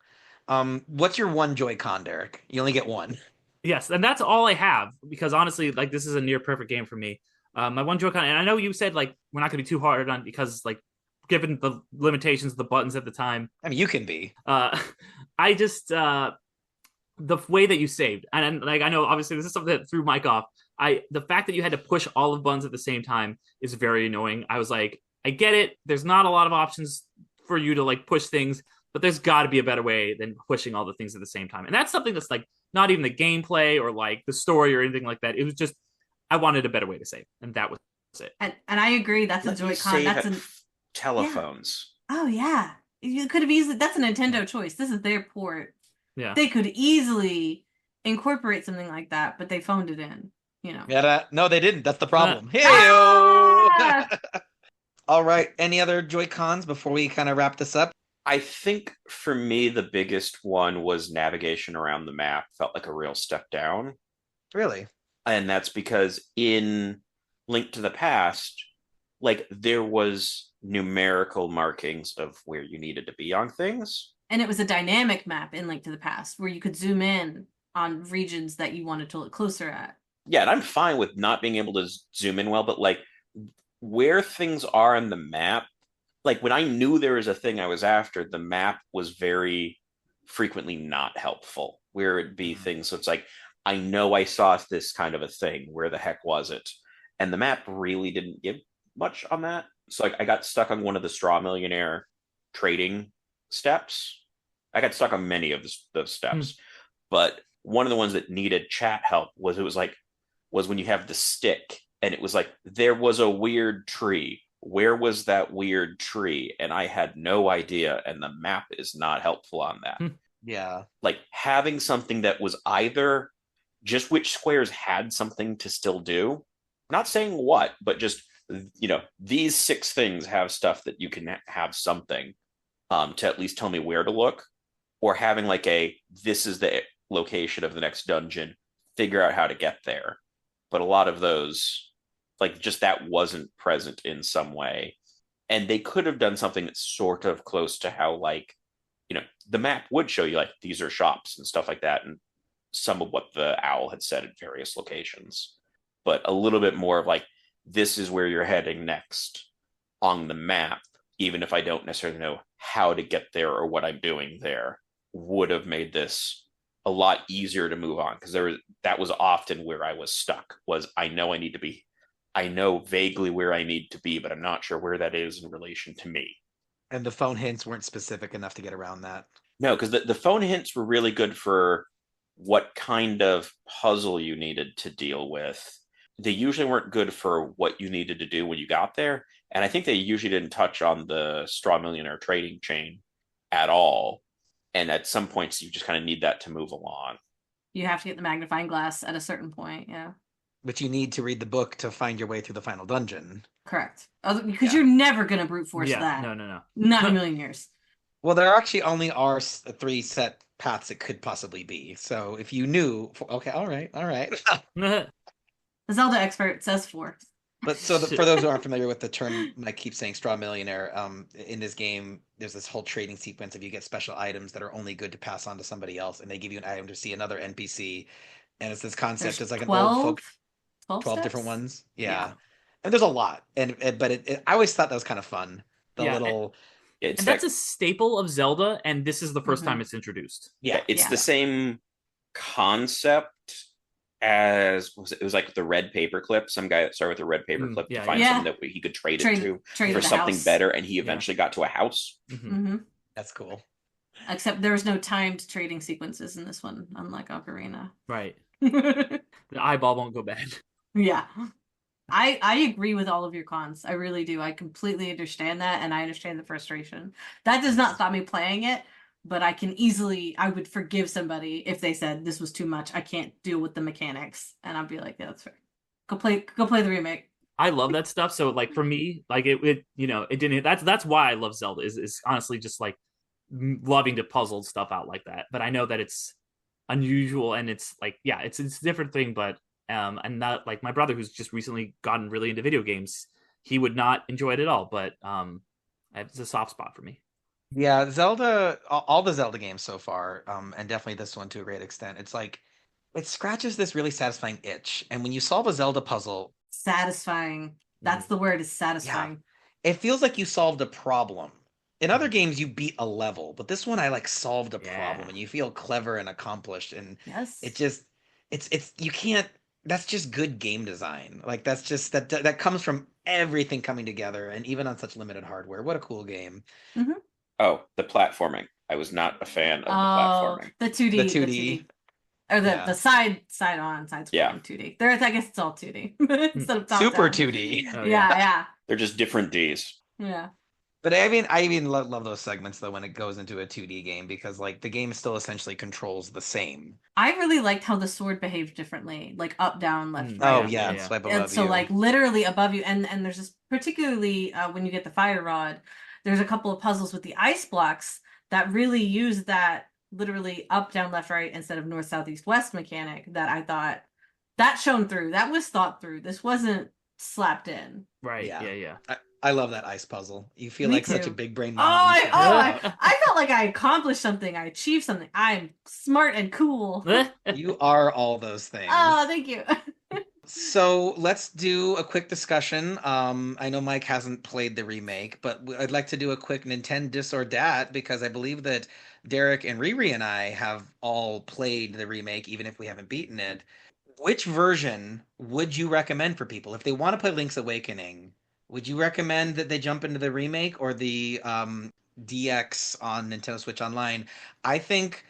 What's your one Joy-Con, Derick? You only get one. Yes, and that's all I have, because honestly, this is a near perfect game for me. My one joke on, and I know you said like we're not going to be too hard on because like given the limitations of the buttons at the time. I mean, you can be. I just the way that you saved, and like I know obviously this is something that threw Mike off. The fact that you had to push all of buttons at the same time is very annoying. I was like, I get it. There's not a lot of options for you to like push things, but there's got to be a better way than pushing all the things at the same time. And that's something that's like not even the gameplay or like the story or anything like that. It was just I wanted a better way to save, and that was it. And I agree. That's a Joy-Con. That's a telephones. Yeah. Oh yeah, you could have easily. That's a Nintendo choice. This is their port. Yeah, they could easily incorporate something like that, but they phoned it in. You know. Yeah, no, they didn't. That's the problem. Hey, all right. Any other Joy-Cons before we kind of wrap this up? I think for me, the biggest one was navigation around the map. Felt like a real step down. Really? And that's because in Link to the Past, like there was numerical markings of where you needed to be on things. And it was a dynamic map in Link to the Past where you could zoom in on regions that you wanted to look closer at. Yeah, and I'm fine with not being able to zoom in well, but like where things are on the map, like when I knew there was a thing I was after, the map was very frequently not helpful. Where it'd be things, so it's like, I know I saw this kind of a thing. Where the heck was it? And the map really didn't give much on that. So like I got stuck on one of the Straw Millionaire trading steps. I got stuck on many of those steps, but one of the ones that needed chat help was when you have the stick and it was like, there was a weird tree. Where was that weird tree? And I had no idea. And the map is not helpful on that. Yeah. Like having something that was either just which squares had something to still do, not saying what, but just, these 6 things have stuff that you can have something to at least tell me where to look, or having like this is the location of the next dungeon, figure out how to get there. But a lot of those, like just that wasn't present in some way. And they could have done something that's sort of close to how like, the map would show you like these are shops and stuff like that. And some of what the owl had said at various locations, but a little bit more of like, this is where you're heading next on the map, even if I don't necessarily know how to get there or what I'm doing there, would have made this a lot easier to move on. Because that was often where I was stuck, was I know vaguely where I need to be, but I'm not sure where that is in relation to me. And the phone hints weren't specific enough to get around that. No, because the phone hints were really good for what kind of puzzle you needed to deal with. They usually weren't good for what you needed to do when you got there. And I think they usually didn't touch on the Straw Millionaire trading chain at all. And at some points, you just kind of need that to move along. You have to get the magnifying glass at a certain point, yeah. But you need to read the book to find your way through the final dungeon. Correct. Because you're never going to brute force that. No. Not in a million years. Well, there actually only are 3 set paths it could possibly be. So if you knew, okay, all right. The Zelda expert says 4. But for those who aren't familiar with the term, Mike keeps saying Straw Millionaire. In this game, there's this whole trading sequence of you get special items that are only good to pass on to somebody else, and they give you an item to see another NPC, and it's this concept. It's like 12, an old folk, 12 different ones. Yeah. And there's a lot, but I always thought that was kind of fun. That's a staple of Zelda, and this is the first time it's introduced. Yeah, it's the same concept as it was like the red paperclip. Some guy that started with a red paperclip to find something that he could trade it to for something better, and he eventually got to a house. That's cool. Except there was no timed trading sequences in this one, unlike Ocarina. Right. The eyeball won't go bad. Yeah. I agree with all of your cons. I really do. I completely understand that, and I understand the frustration. That does not stop me playing it, but I would forgive somebody if they said this was too much. I can't deal with the mechanics, and I'd be like, yeah, that's fair. Go play the remake. I love that stuff. So like for me, like it didn't. That's why I love Zelda. Is honestly just like loving to puzzle stuff out like that. But I know that it's unusual, and it's like it's a different thing, but. And not like my brother, who's just recently gotten really into video games, he would not enjoy it at all. But it's a soft spot for me. Yeah, Zelda, all the Zelda games so far, and definitely this one to a great extent. It's like it scratches this really satisfying itch, and when you solve a Zelda puzzle, satisfying. That's the word, is satisfying. Yeah. It feels like you solved a problem. In other games, you beat a level, but this one I like solved a problem, and you feel clever and accomplished, and it just it's you can't. That's just good game design. Like that's just that comes from everything coming together, and even on such limited hardware. What a cool game. Mm-hmm. Oh, the platforming. I was not a fan of the platforming. The 2D. The 2D. Or the side on, side scrolling 2D. There, I guess it's all 2D instead of top Super down. 2D. Oh, yeah. They're just different Ds. Yeah. But I even love those segments though when it goes into a 2D game, because like the game still essentially controls the same. I really liked how the sword behaved differently, like up, down, left, right. Oh yeah, swipe above and so you. like literally above you, and there's this particularly when you get the fire rod, there's a couple of puzzles with the ice blocks that really use that literally up, down, left, right instead of north, south, east, west mechanic that I thought that shone through. That was thought through. This wasn't slapped in. Right. Yeah. I love that ice puzzle. You feel Me like too. such a big brain. I felt like I accomplished something. I achieved something. I'm smart and cool. You are all those things. Oh, thank you. So let's do a quick discussion. I know Mike hasn't played the remake, but I'd like to do a quick NintenDON'T because I believe that Derick and Riri and I have all played the remake, even if we haven't beaten it. Which version would you recommend for people if they want to play Link's Awakening? Would you recommend that they jump into the remake or the DX on Nintendo Switch Online? I think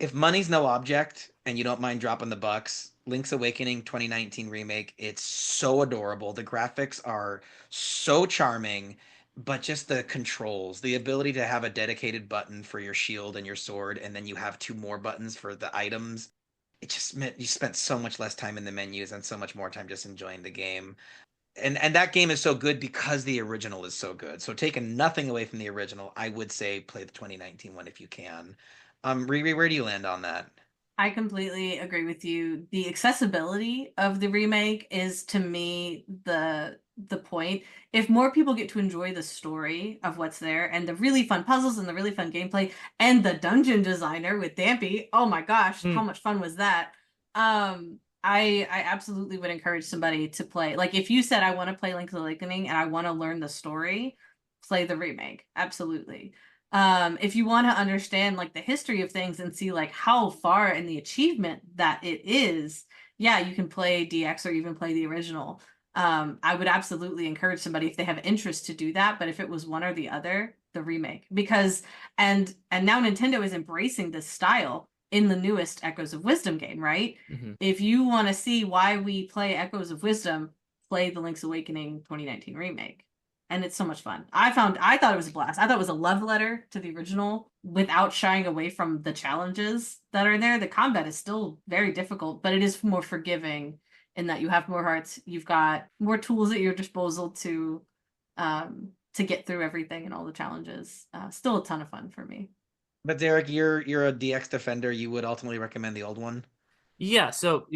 if money's no object and you don't mind dropping the bucks, Link's Awakening 2019 remake, it's so adorable. The graphics are so charming, but just the controls, the ability to have a dedicated button for your shield and your sword, and then you have 2 more buttons for the items. It just meant you spent so much less time in the menus and so much more time just enjoying the game. And that game is so good because the original is so good. So taking nothing away from the original, I would say play the 2019 one if you can. Riri, where do you land on that? I completely agree with you. The accessibility of the remake is, to me, the point. If more people get to enjoy the story of what's there and the really fun puzzles and the really fun gameplay and the dungeon designer with Dampy, oh my gosh, how much fun was that? I absolutely would encourage somebody to play. Like if you said I want to play Link's Awakening and I want to learn the story, play the remake. Absolutely. If you want to understand like the history of things and see like how far in the achievement that it is, yeah, you can play DX or even play the original. I would absolutely encourage somebody if they have interest to do that, but if it was one or the other, the remake, because and now Nintendo is embracing this style in the newest Echoes of Wisdom game, right? Mm-hmm. If you want to see why we play Echoes of Wisdom, play the Link's Awakening 2019 remake. And it's so much fun. I thought it was a blast. I thought it was a love letter to the original without shying away from the challenges that are in there. The combat is still very difficult, but it is more forgiving in that you have more hearts. You've got more tools at your disposal to get through everything and all the challenges. Still a ton of fun for me. But Derick, you're a DX defender. You would ultimately recommend the old one? Yeah, so,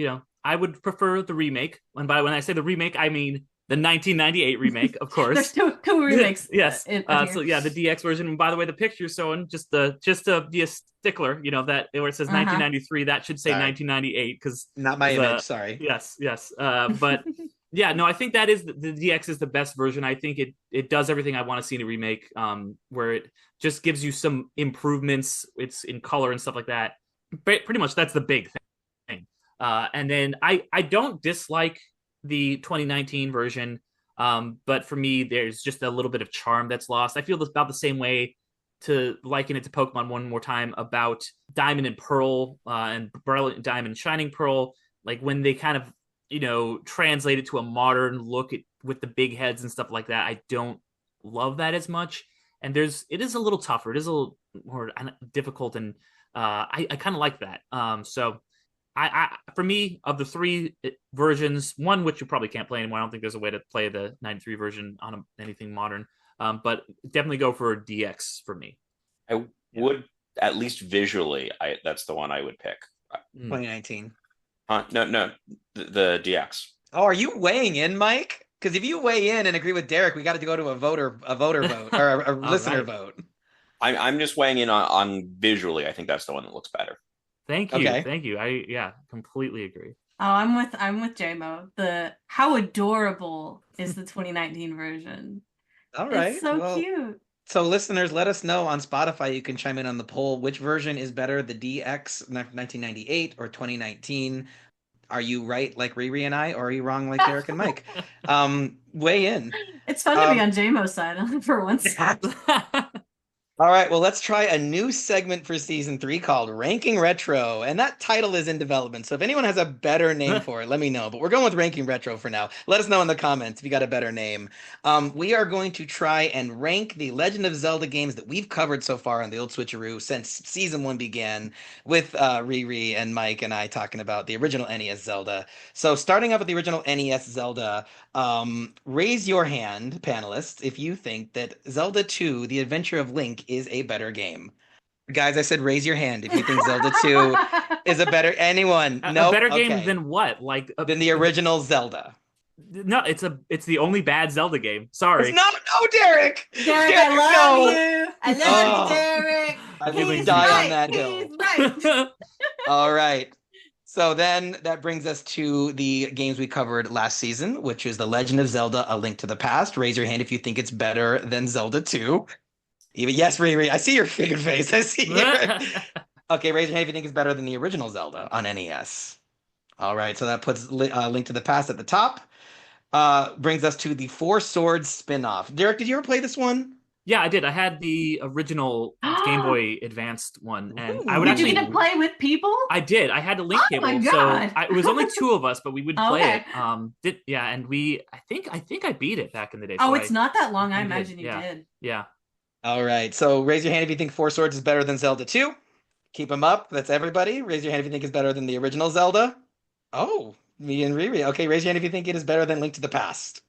I would prefer the remake. And when I say the remake, I mean the 1998 remake, of course. There's two remakes. Yes. The DX version. And by the way, the picture showing just to be a stickler, that where it says 1993, that should say 1998 because not my image. Sorry. Yes. But yeah, no, I think that is the DX is the best version. I think it does everything I want to see in a remake, where it just gives you some improvements. It's in color and stuff like that. Pretty much that's the big thing. And then I don't dislike the 2019 version, but for me, there's just a little bit of charm that's lost. I feel about the same way, to liken it to Pokemon one more time, about Diamond and Pearl and Brilliant Diamond and Shining Pearl, like when they kind of translate it to a modern look with the big heads and stuff like that. I don't love that as much, and it is a little tougher. It is a little more difficult, and I kind of like that. So I for me, of the 3 versions, one which you probably can't play anymore. I don't think there's a way to play the 93 version on anything modern. But definitely go for DX for me. I would, at least visually, that's the one I would pick. 2019. No, the DX. Oh, are you weighing in, Mike? Because if you weigh in and agree with Derick, we got to go to a voter vote or a listener vote. I'm just weighing in on visually. I think that's the one that looks better. Thank you. Okay. Thank you. I completely agree. Oh, I'm with JMO. How adorable is the 2019 version? All It's right. so Well, cute. so listeners, let us know on Spotify. You can chime in on the poll. Which version is better, the DX 1998 or 2019? Are you right like Riri and I, or are you wrong like Derick and Mike? Weigh in. It's fun to be on JMO's side for once. All right, well, let's try a new segment for season 3 called Ranking Retro. And that title is in development. So if anyone has a better name for it, let me know. But we're going with Ranking Retro for now. Let us know in the comments if you got a better name. We are going to try and rank the Legend of Zelda games that we've covered so far on the Old Switcheroo since season 1 began, with Riri and Mike and I talking about the original NES Zelda. So starting up with the original NES Zelda, raise your hand, panelists, if you think that Zelda 2, The Adventure of Link, is a better game. Guys, I said raise your hand if you think Zelda 2 is a better... Anyone? A better game Okay. than what? Like Than the original Zelda. No, it's the only bad Zelda game. Sorry. It's not. No, Derick. Derick, I love you. I love you, Derick. I really would do. die on Right. that hill. He's right. All right. So then that brings us to the games we covered last season, which is The Legend of Zelda: A Link to the Past. Raise your hand if you think it's better than Zelda 2. Even yes, Riri. I see your freaking face. I see your... Okay, raise your hand if you think it's better than the original Zelda on NES. All right, so that puts Link to the Past at the top. Brings us to the Four Swords spin-off. Derick, did you ever play this one? Yeah, I did. I had the original Game Boy Advanced one, and I would Did actually. you get to play with people? I did. I had a link cable, my so God. it was only 2 of us, but we would play Okay. it. And we. I think I beat it back in the day. Oh, so it's not that long. I did. imagine you Yeah. did. Yeah. All right, so raise your hand if you think Four Swords is better than Zelda 2. Keep them up. That's everybody. Raise your hand if you think it's better than the original Zelda. Oh, me and Riri. Okay, raise your hand if you think it is better than Link to the Past.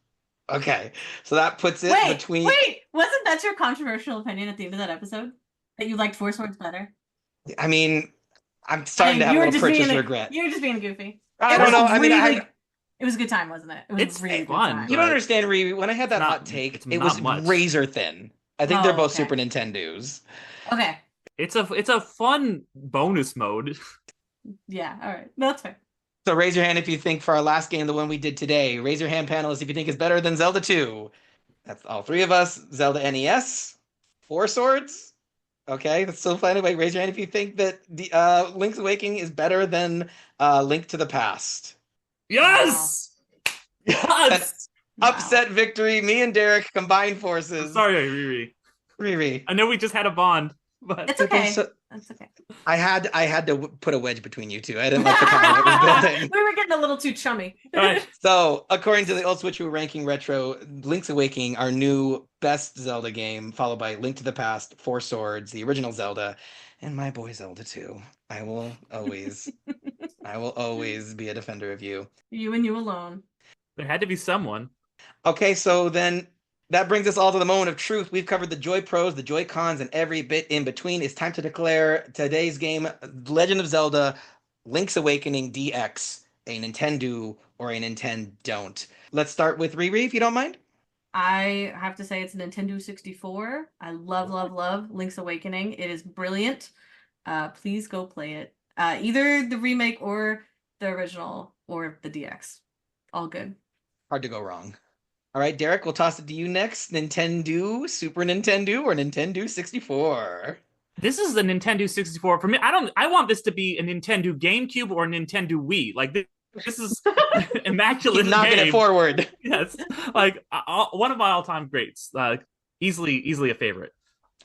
Okay, so that puts it between... Wait, wasn't that your controversial opinion at the end of that episode? That you liked Four Swords better? I mean, I'm starting to have a little purchase regret. You were just being goofy. I don't know. I mean, it was a good time, wasn't it? It was It's really fun. good time. You don't understand, Riri. When I had that hot take, it was razor thin. I think they're both okay. Super Nintendos. Okay. It's a fun bonus mode. Yeah, all right. No, that's fair. So raise your hand if you think for our last game, the one we did today, raise your hand, panelists, if you think it's better than Zelda 2. That's all 3 of us. Zelda NES, Four Swords. Okay, that's still fine. Anyway, raise your hand if you think that the Link's Awakening is better than Link to the Past. Yes! Wow. Yes! Upset victory. Me and Derick combined forces. I'm sorry, Riri. Riri. I know we just had a bond, but It's okay. That's okay. I had to put a wedge between you two. I didn't like the comment it was building. We were getting a little too chummy. All right. So, according to the Old Switcheroo ranking retro, Link's Awakening, our new best Zelda game, followed by Link to the Past, Four Swords, the original Zelda, and my boy Zelda 2. I will always be a defender of you. You and you alone. There had to be someone. Okay, so then that brings us all to the moment of truth. We've covered the Joy Pros, the Joy Cons, and every bit in between. It's time to declare today's game, Legend of Zelda: Link's Awakening DX, a Nintendo or a NintenDO'Nt. Let's start with Riri, if you don't mind. I have to say it's a Nintendo 64. I love Link's Awakening. It is brilliant. Please go play it. Either the remake or the original or the DX. All good. Hard to go wrong. All right, Derick, we'll toss it to you next. Nintendo, Super Nintendo, or Nintendo 64? This is the Nintendo 64 for me. I want this to be a Nintendo GameCube or a Nintendo Wii. Like this is immaculate. Keep knocking game. It forward. Yes, like one of my all-time greats. Easily a favorite.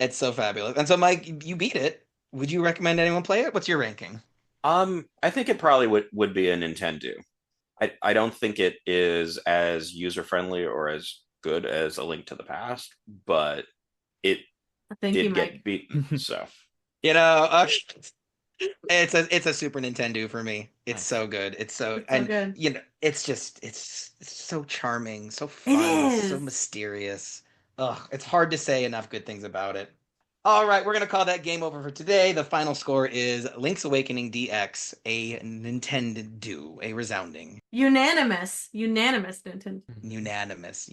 It's so fabulous. And so, Mike, you beat it. Would you recommend anyone play it? What's your ranking? I think it probably would be a Nintendo. I don't think it is as user-friendly or as good as A Link to the Past, but it did get beaten. So, it's a Super Nintendo for me. It's so good. It's so good. It's so charming, so fun, so mysterious. Ugh, it's hard to say enough good things about it. All right, we're going to call that game over for today. The final score is Link's Awakening DX, a Nintendo, a resounding. Unanimous, Nintendo. Unanimous.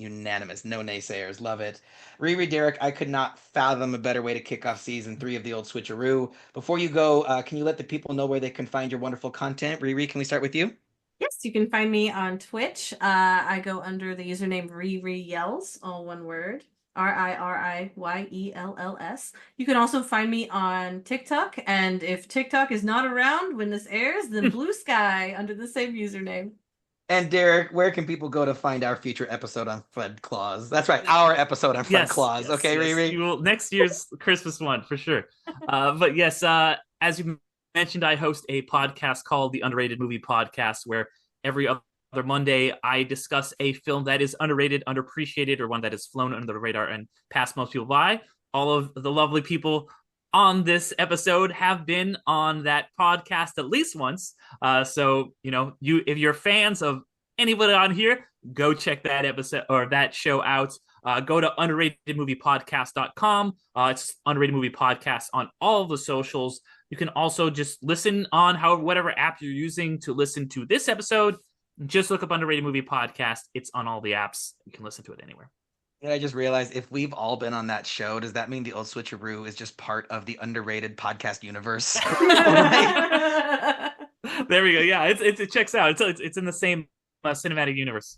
No naysayers. Love it. Riri, Derek, I could not fathom a better way to kick off season 3 of the old Switcheroo. Before you go, can you let the people know where they can find your wonderful content? Riri, can we start with you? Yes, you can find me on Twitch. I go under the username RiRiYells, all one word. RiRiYells. You can also find me on TikTok, and if TikTok is not around when this airs, then Blue Sky under the same username. And Derek, where can people go to find our future episode on Fred Claus? That's right, our episode on Fred Claus. Okay, Riri? You will, next year's Christmas one, for sure. But yes, as you mentioned, I host a podcast called the Underrated Movie Podcast, where every other Monday I discuss a film that is underrated, underappreciated, or one that has flown under the radar and passed most people by. All of the lovely people on this episode have been on that podcast at least once. So, if you're fans of anybody on here, go check that episode or that show out. Go to underratedmoviepodcast.com. It's Underrated Movie Podcast on all of the socials. You can also just listen on whatever app you're using to listen to this episode. Just look up Underrated Movie Podcast. It's on all the apps. You can listen to it anywhere. And I just realized if we've all been on that show, does that mean the old Switcheroo is just part of the underrated podcast universe? There we go. Yeah, it checks out. It's in the same cinematic universe.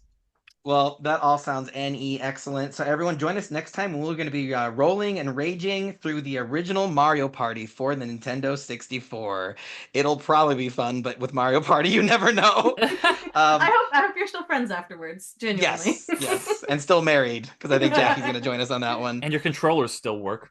Well, that all sounds excellent. So everyone, join us next time when we're going to be rolling and raging through the original Mario Party for the Nintendo 64. It'll probably be fun, but with Mario Party, you never know. I hope you're still friends afterwards, genuinely. Yes, and still married, because I think Jackie's going to join us on that one. And your controllers still work.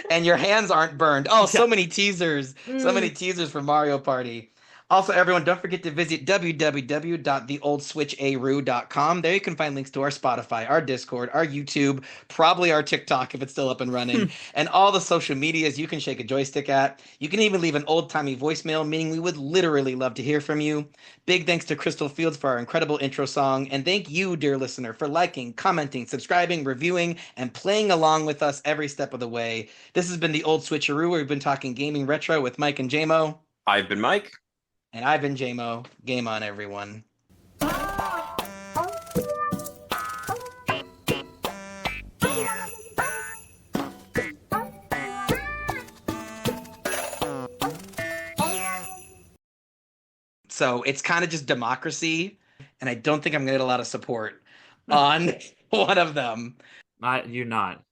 And your hands aren't burned. Oh, so many teasers. So many teasers for Mario Party. Also, everyone, don't forget to visit www.theoldswitcheroo.com. There you can find links to our Spotify, our Discord, our YouTube, probably our TikTok if it's still up and running, and all the social medias you can shake a joystick at. You can even leave an old-timey voicemail, meaning we would literally love to hear from you. Big thanks to Crystal Fields for our incredible intro song, and thank you, dear listener, for liking, commenting, subscribing, reviewing, and playing along with us every step of the way. This has been The Old Switcheroo, where we've been talking gaming retro with Mike and Jaymo. I've been Mike. And I've been Jaymo. Game on, everyone. So it's kind of just democracy, and I don't think I'm going to get a lot of support on one of them. You're not.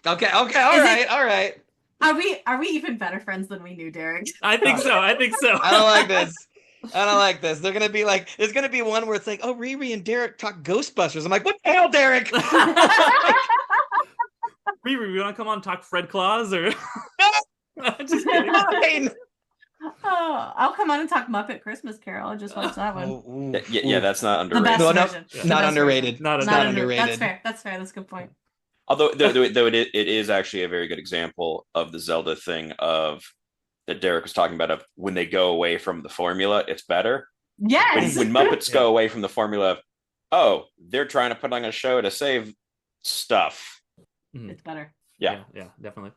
Okay, all right. Are we even better friends than we knew, Derek? I think so. I don't like this. They're gonna be like, there's gonna be one where it's like, oh, Riri and Derek talk Ghostbusters. I'm like, what the hell, Derek? Riri, we want to come on and talk Fred Claus or? Just kidding. Oh, I'll come on and talk Muppet Christmas Carol. I just watched that one. Yeah, that's not underrated. The best No, version. not underrated. Not underrated. That's fair. That's a good point. Although it is actually a very good example of the Zelda thing that Derek was talking about of when they go away from the formula, it's better. Yes. When Muppets go away from the formula of, they're trying to put on a show to save stuff. It's better. Yeah, definitely.